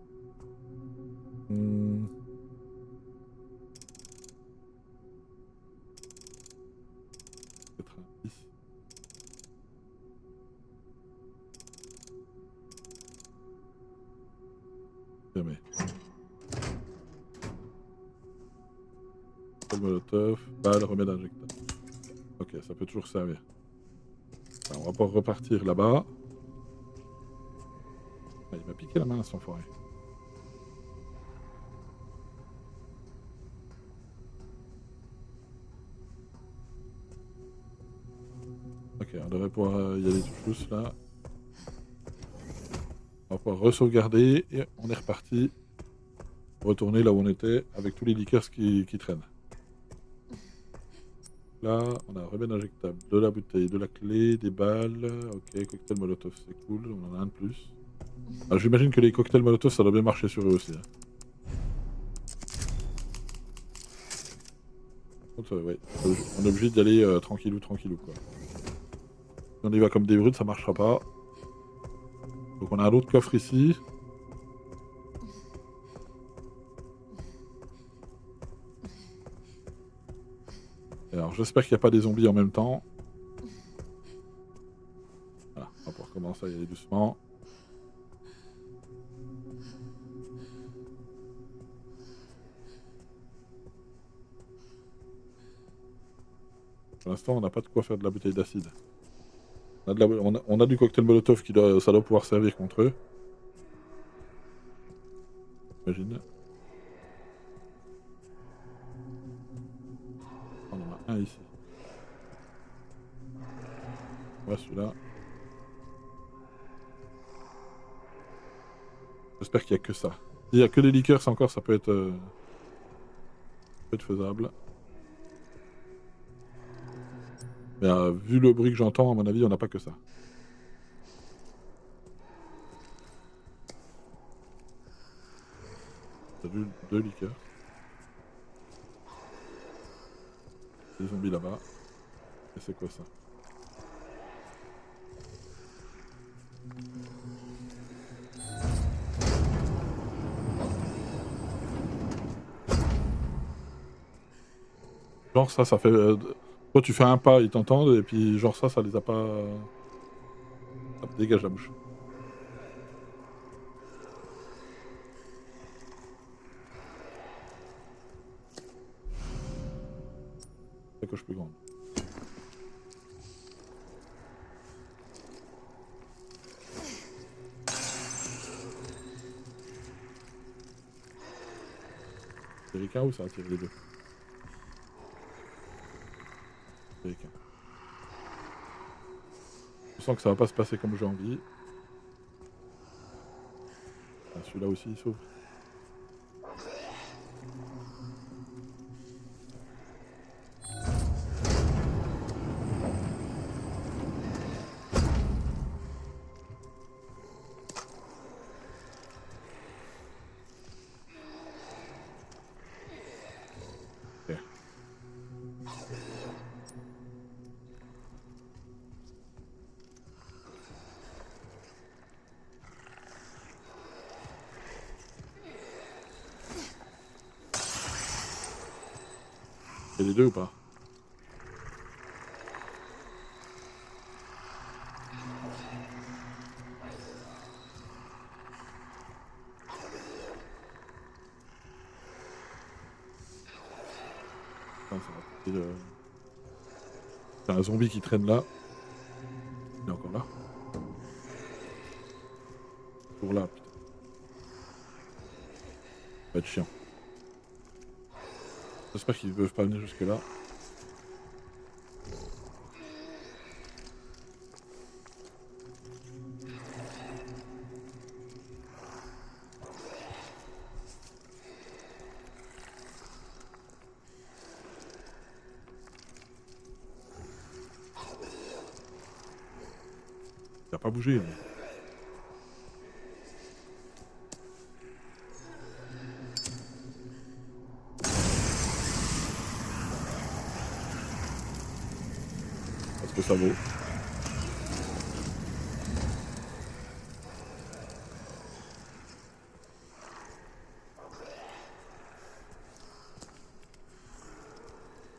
90. Jamais. Le molotov, balle, remède injectable. Ok, ça peut toujours servir. Alors, on va pouvoir repartir là-bas. Ah, il m'a piqué la main à son forêt. Ok, on devrait pouvoir y aller tout juste là. On va pouvoir re-sauvegarder et on est reparti. Retourner là où on était avec tous les liqueurs qui traînent. Là, on a un remède injectable, de la bouteille, de la clé, des balles. Ok, cocktail molotov, c'est cool, on en a un de plus. Alors, j'imagine que les cocktails molotov, ça doit bien marcher sur eux aussi. Hein. Donc, ouais, on est obligé d'y aller tranquillou quoi. Si on y va comme des brutes, ça marchera pas. Donc on a un autre coffre ici. Alors j'espère qu'il n'y a pas des zombies en même temps. Voilà, on va pouvoir commencer à y aller doucement. Pour l'instant, on n'a pas de quoi faire de la bouteille d'acide. On a du cocktail molotov ça doit pouvoir servir contre eux. J'imagine. On en a un ici. Ouais, celui-là. J'espère qu'il n'y a que ça. S'il n'y a que des liqueurs, ça encore, ça peut être faisable. Mais vu le bruit que j'entends, à mon avis, on n'a pas que ça. T'as vu 2 liqueurs. Des zombies là-bas. Et c'est quoi ça? Genre ça fait... toi tu fais un pas, ils t'entendent, et puis genre ça les a pas... Hop, dégage la bouche. La coche plus grande. C'est quelqu'un ou ça a tiré les deux? Je sens que ça va pas se passer comme j'ai envie. Ah, celui-là aussi il s'ouvre. Ok. Il y a les deux ou pas? Ah, ça va coûter, c'est un zombie qui traîne là. Il est encore là. Pour là, putain. Ça va être chiant. J'espère qu'ils peuvent pas venir jusque là. Il a pas bougé. Mais... Parce que ça vaut.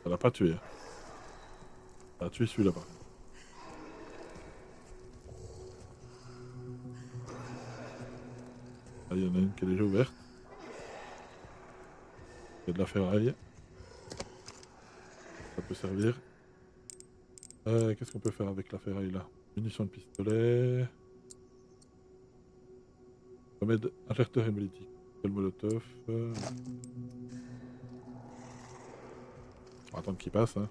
Ça l'a pas tué. Hein. Ça a tué celui-là par contre. Ah, il y en a une qui est déjà ouverte. Il y a de la ferraille. Ça peut servir. Qu'est-ce qu'on peut faire avec la ferraille là? Munitions de pistolet. Remède injecteur hémolytique. Le molotov. On va attendre qu'il passe. Hein.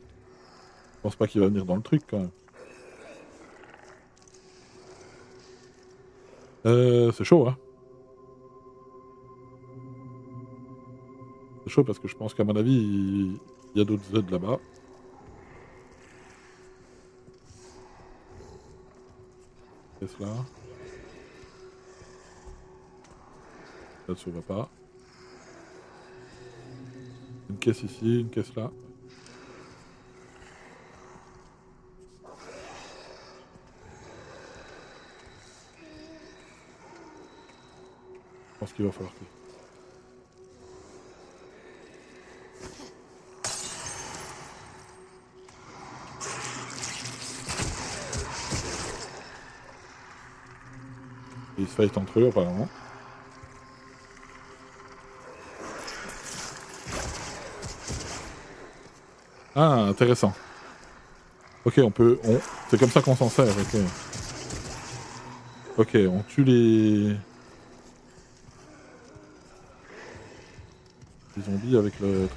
Je pense pas qu'il va venir dans le truc quand même. C'est chaud hein. C'est chaud parce que je pense qu'à mon avis, il y a d'autres Z là-bas. Qu'est-ce là? Ça ne s'ouvre pas. Une caisse ici, une caisse là. Je pense qu'il va falloir que... Ils se fight entre eux apparemment. Ah, intéressant. Ok, on peut... C'est comme ça qu'on s'en sert, ok. Ok, on tue les zombies avec le...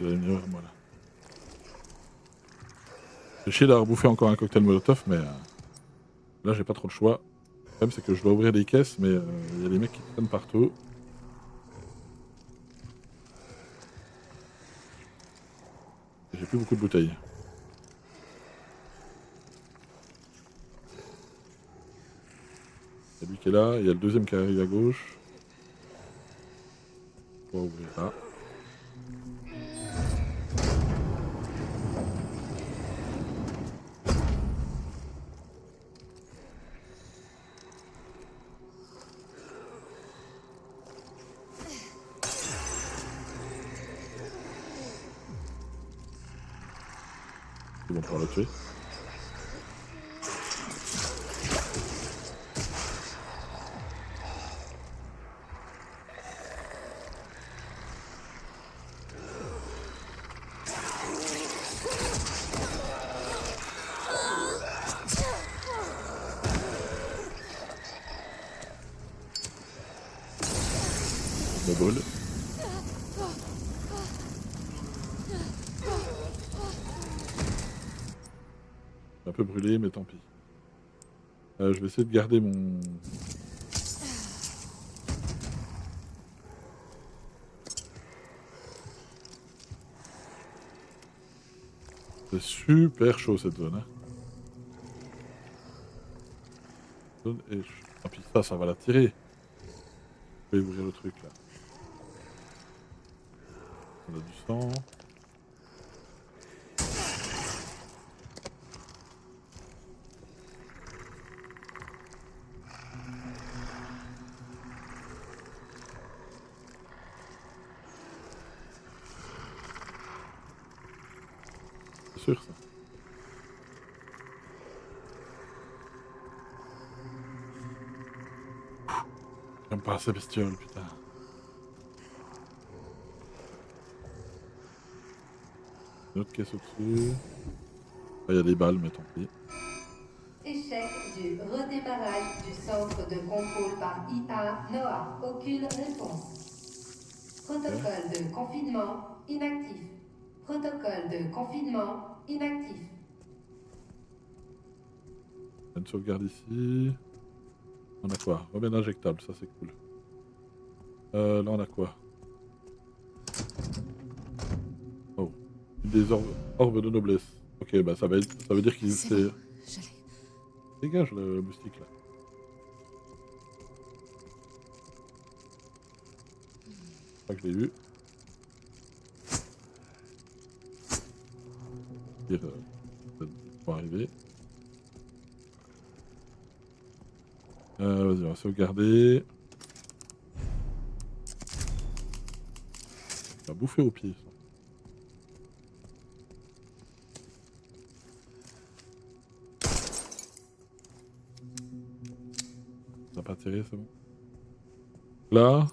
Il va venir vers moi là. J'ai chier d'avoir bouffé encore un cocktail molotov, mais là j'ai pas trop le choix. Le problème c'est que je dois ouvrir des caisses, mais il y a des mecs qui traînent partout. Et j'ai plus beaucoup de bouteilles. Il y a lui qui est là, il y a le deuxième qui arrive à gauche. On va ouvrir là. Ils vont pouvoir le tuer. Me brûle. Un peu brûlé, mais tant pis. Je vais essayer de garder mon... C'est super chaud cette zone. Hein. Zone est chaude. Ah puis ça va la tirer. Je vais ouvrir le truc là. On a du sang. C'est sûr ça. J'aime pas ces bestioles, putain. Une autre caisse au-dessus. Il y a des balles, mais tant pis. Échec du redémarrage du centre de contrôle par IA NOAA. Aucune réponse. Protocole de confinement inactif. Protocole de confinement inactif. Une sauvegarde ici. On a quoi? Remède injectable, ça c'est cool. Là on a quoi? Oh. Des orbes de noblesse. Ok, bah ça veut dire qu'ils C'est étaient... bon, je l'ai. Dégage le moustique là. Je crois que je l'ai eu. Dire, ça va arriver. Vas-y, on va sauvegarder. On va bouffer au pied. Ça n'a pas tiré, c'est bon. Là,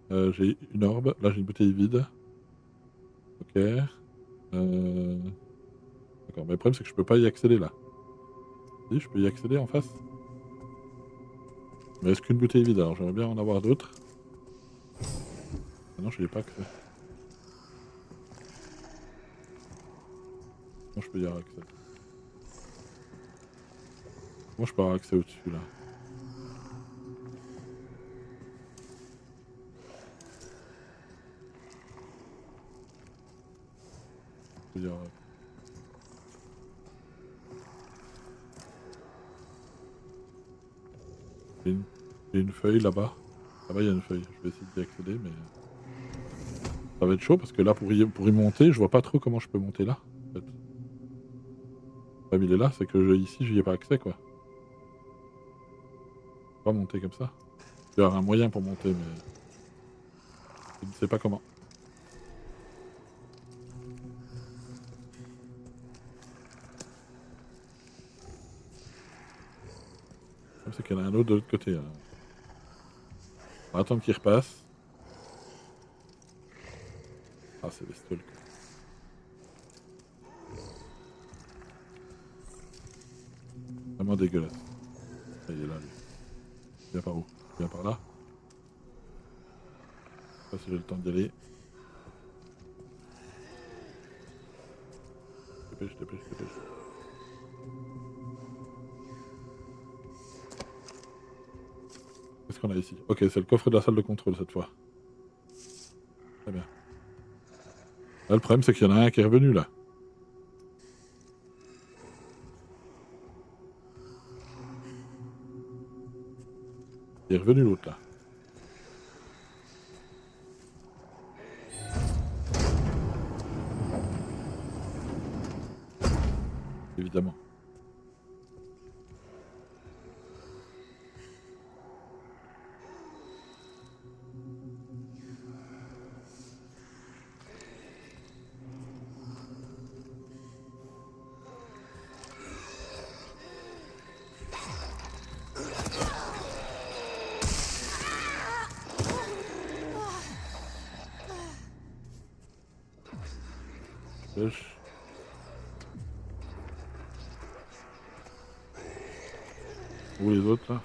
j'ai une orbe. Là, j'ai une bouteille vide. Ok. D'accord, mais le problème, c'est que je peux pas y accéder là. Si, je peux y accéder en face. Mais est-ce qu'une bouteille vide? Alors, j'aimerais bien en avoir d'autres. Ah non, je n'y ai pas accès. Non, je peux y avoir accès. Comment je peux avoir accès au-dessus là? Je peux dire, j'ai une feuille là-bas. Là-bas, il y a une feuille. Je vais essayer d'y accéder, mais ça va être chaud parce que là, pour y monter, je vois pas trop comment je peux monter là. En fait. Comme il est là, c'est que ici, j'y ai pas accès quoi. Je peux pas monter comme ça. Il y aura un moyen pour monter, mais je ne sais pas comment. Le problème, c'est qu'il y en a un autre de l'autre côté. Là. On va attendre qu'il repasse. Ah, c'est bestiole. Vraiment dégueulasse. Ah, il est là, lui. Il vient par où? Il vient par là. Je sais pas si j'ai le temps d'y aller. Dépêche, dépêche, dépêche. Qu'est-ce qu'on a ici? Ok, c'est le coffre de la salle de contrôle cette fois. Très bien. Là, le problème, c'est qu'il y en a un qui est revenu là. Il est revenu l'autre là. Évidemment. dépêche. Où les autres là?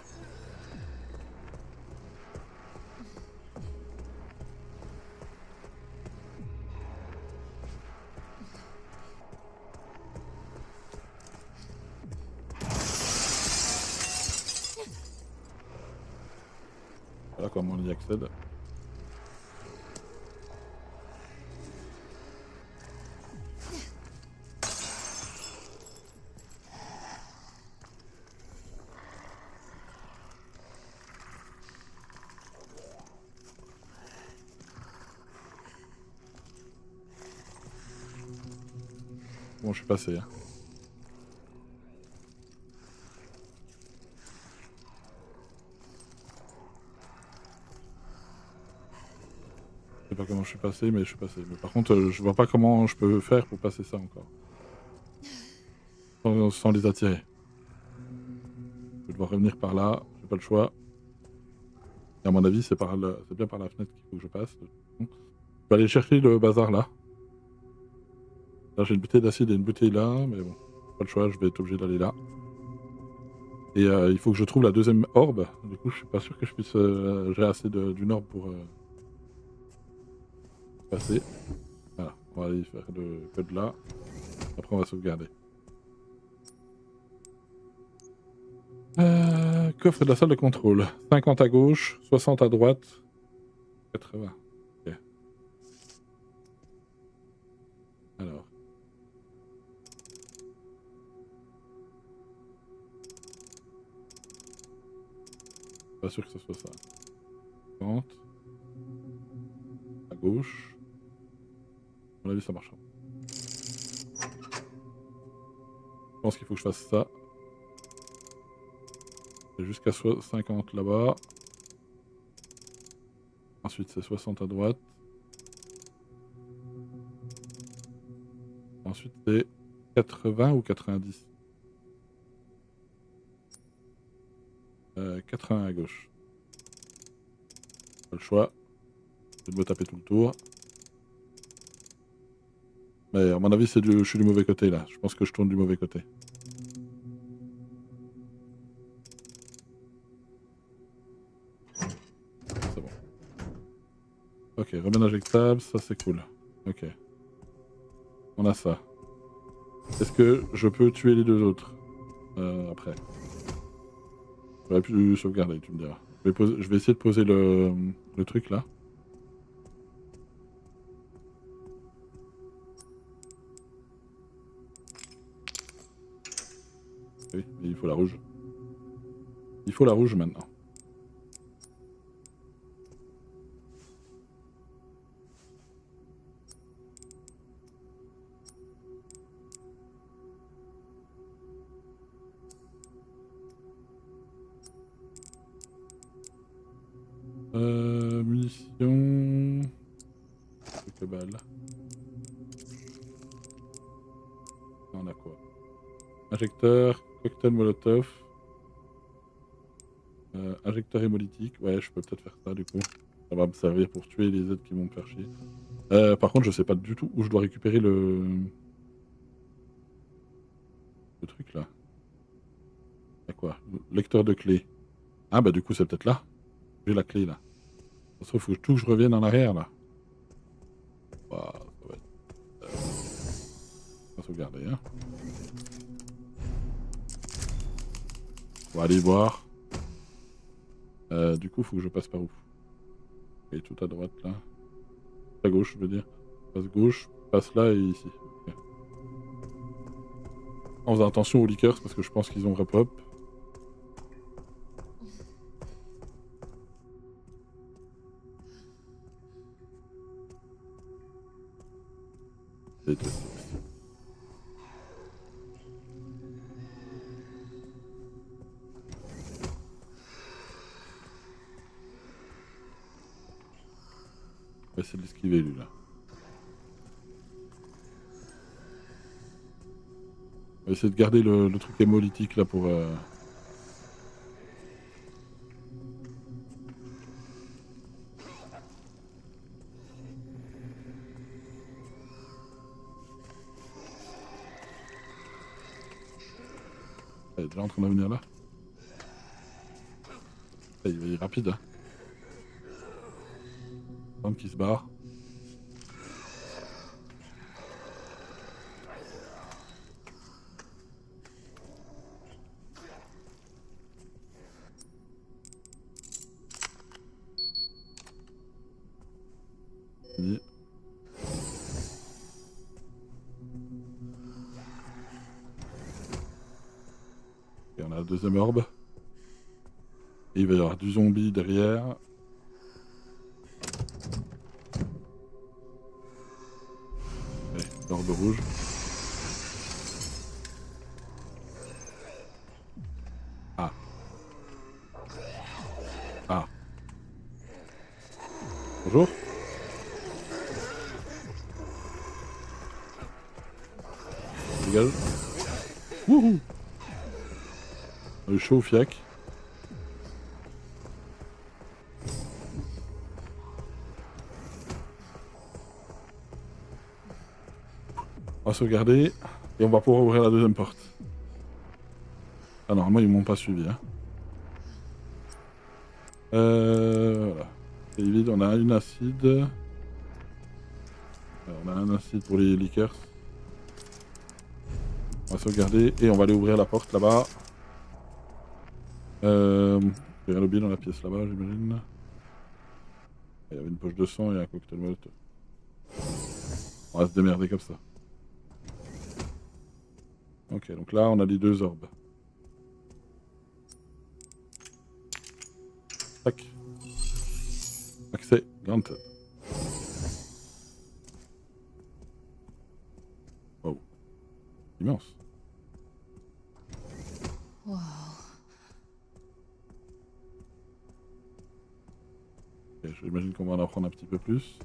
Voilà comment on y accède. Bon, je suis passé. Hein. Je sais pas comment je suis passé, mais je suis passé. Mais par contre, je vois pas comment je peux faire pour passer ça encore. Sans les attirer. Je vais devoir revenir par là, j'ai pas le choix. Et à mon avis, c'est bien par la fenêtre qu'il faut que je passe. Je vais aller chercher le bazar là. Là, j'ai une bouteille d'acide et une bouteille là, mais bon, pas le choix, je vais être obligé d'aller là. Et il faut que je trouve la deuxième orbe. Du coup, je suis pas sûr que je puisse. J'ai assez d'une orbe pour passer. Voilà, on va aller faire le code là. Après, on va sauvegarder. Coffre de la salle de contrôle. 50 à gauche, 60 à droite, 80. Ok. Alors. Pas sûr que ce soit ça. 30. À gauche. À mon avis, ça marche. Je pense qu'il faut que je fasse ça. Jusqu'à 50 là-bas. Ensuite, c'est 60 à droite. Ensuite, c'est 80 ou 90. 80 à gauche. Pas le choix. Je vais me taper tout le tour. Mais à mon avis, je suis du mauvais côté là. Je pense que je tourne du mauvais côté. C'est bon. Ok, remède injectable, ça c'est cool. Ok. On a ça. Est-ce que je peux tuer les deux autres après? J'aurais pu sauvegarder, tu me diras. Je vais essayer de poser le truc là. Oui, mais il faut la rouge. Il faut la rouge maintenant. Munitions. Quelques balles. On a quoi? Injecteur, cocktail molotov. Injecteur hémolytique. Ouais, je peux peut-être faire ça du coup. Ça va me servir pour tuer les aides qui vont me faire chier. Par contre, je sais pas du tout où je dois récupérer le truc là. Y'a quoi? Lecteur de clé. Ah bah du coup, c'est peut-être là. J'ai la clé là. Ça se trouve, faut que tout que je revienne en arrière là. Waouh, ça va être. On va sauvegarder, hein. On va aller voir. Du coup, faut que je passe par où? Ok, tout à droite là. À gauche, je veux dire. Passe gauche, passe là et ici. Okay. En faisant attention aux liqueurs parce que je pense qu'ils ont repop. On va essayer de l'esquiver lui là. On va essayer de garder le truc hémolytique là pour... Il est déjà en train de venir là. Il est rapide. Hein. Homme qui se barre. Fini. Et on a la deuxième orbe. Et il va y avoir du zombie derrière. Allez, l'orbe rouge. Ah. Ah. Bonjour. Dégage. Wouhou. On est chaud au fiac. On va sauvegarder et on va pouvoir ouvrir la deuxième porte. Ah normalement ils m'ont pas suivi. Hein. Voilà. C'est vide, on a une acide. On a un acide pour les liqueurs. On va sauvegarder et on va aller ouvrir la porte là-bas. Il y a un lobby dans la pièce là-bas j'imagine. Il y avait une poche de sang et un cocktail molotov. On va se démerder comme ça. Ok, donc là, on a les deux orbes. Tac. Accès granted. Wow. Immense. Wow. Ok, j'imagine qu'on va en apprendre un petit peu plus.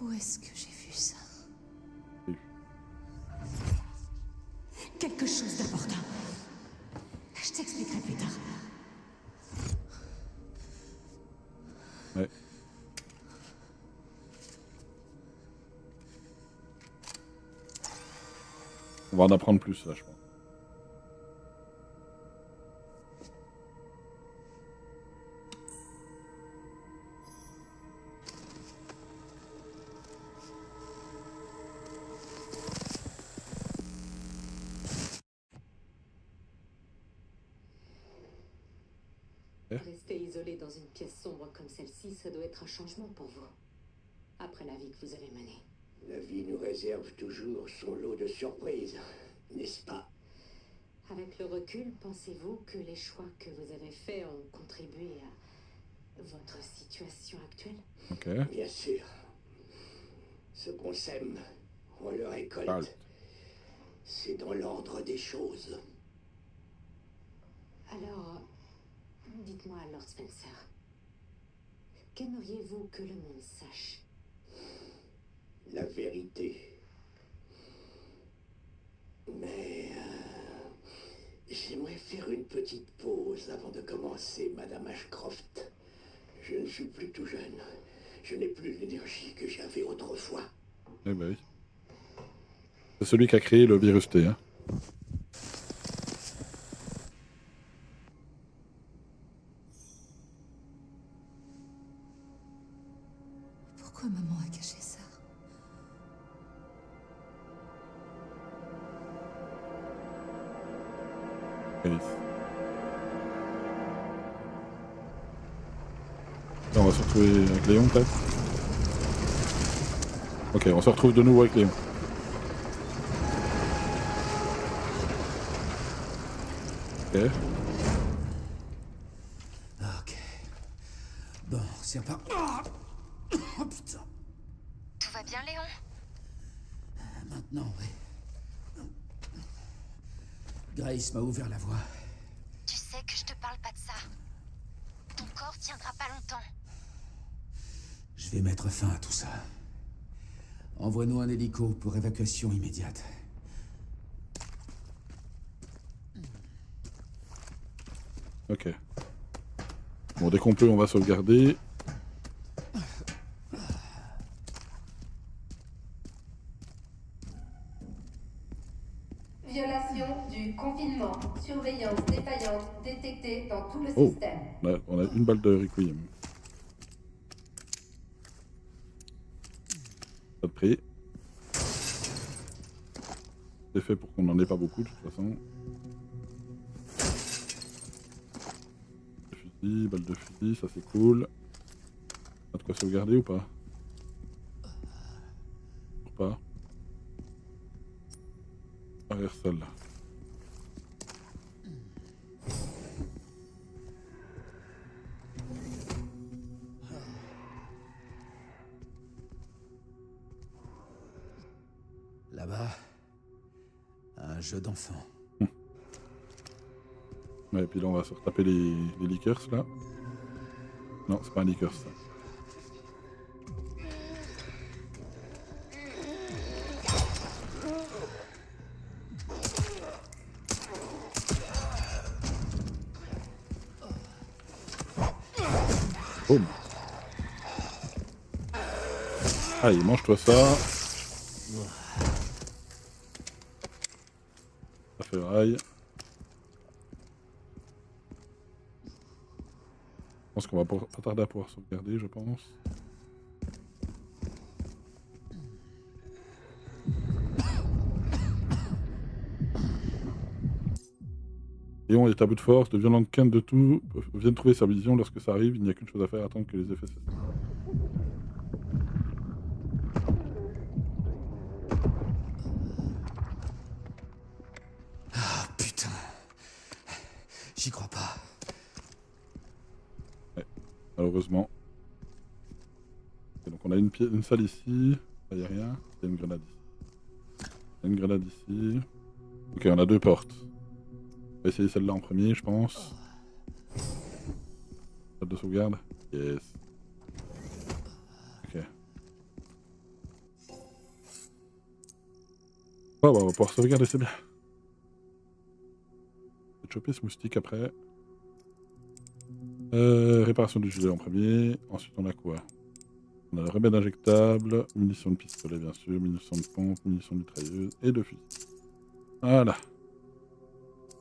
Où est-ce que j'ai vu ça? Quelque chose d'important. Je t'expliquerai plus tard. Ouais. On va en apprendre plus là, je pense. Rester isolé dans une pièce sombre comme celle-ci, ça doit être un changement pour vous. Après la vie que vous avez menée. La vie nous réserve toujours son lot de surprises, n'est-ce pas? Avec le recul, pensez-vous que les choix que vous avez faits ont contribué à votre situation actuelle? Ok. Bien sûr. Ce qu'on sème, on le récolte. Parle. C'est dans l'ordre des choses. Alors, dites-moi, Lord Spencer, qu'aimeriez-vous que le monde sache? La vérité. Mais j'aimerais faire une petite pause avant de commencer, Madame Ashcroft. Je ne suis plus tout jeune. Je n'ai plus l'énergie que j'avais autrefois. Eh ben oui. C'est celui qui a créé le virus T. Hein. Pourquoi maman a caché ça? Alice. Là, on va se retrouver avec Léon peut-être. Ok, on se retrouve de nouveau avec Léon. Ok. Ok. Bon, c'est pas... Oh putain. Tout va bien, Léon? Maintenant, oui. Grace m'a ouvert la voie. Tu sais que je te parle pas de ça. Ton corps tiendra pas longtemps. Je vais mettre fin à tout ça. Envoie-nous un hélico pour évacuation immédiate. Ok. Bon, dès qu'on peut, on va sauvegarder. Violation du confinement. Surveillance défaillante détectée dans tout le Oh, système. on a une balle de Requiem. Pas de prix. C'est fait pour qu'on n'en ait pas beaucoup de toute façon. Fusil, balle de fusil, ça c'est cool. On a de quoi sauvegarder ou pas? Ou pas? Arrière salle. Là-bas, un jeu d'enfant. Ouais, et puis là on va se retaper les liqueurs là. Non, c'est pas un liqueur ça. Boum. Allez, mange-toi ça. Ça fait rail. Je pense qu'on va pas tarder à pouvoir sauvegarder, je pense. Léon est à bout de force, de violentes quintes de tout viennent trouver sa vision. Lorsque ça arrive, il n'y a qu'une chose à faire, attendre que les effets cessent. Ah putain. J'y crois pas. Ouais, malheureusement. Et donc on a une salle ici, là il n'y a rien, il y a une grenade ici. Il y a une grenade ici. Ok, on a deux portes. On va essayer celle-là en premier, je pense. Salle de sauvegarde. Yes. Ok. Oh bah on va pouvoir sauvegarder, c'est bien. Je vais choper ce moustique après. Réparation du gilet en premier. Ensuite on a quoi? On a le remède injectable, munitions de pistolet bien sûr, munitions de pompe, munitions de mitrailleuse et de fusil. Voilà.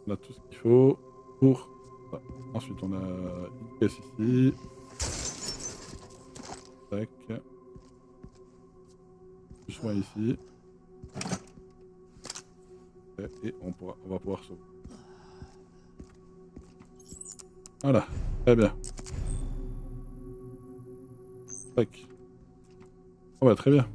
On a tout ce qu'il faut pour ça. Ensuite on a une caisse ici. Tac. Du soin ici. Et on va pouvoir sauver. Voilà, très bien. Tac. Oh bah très bien.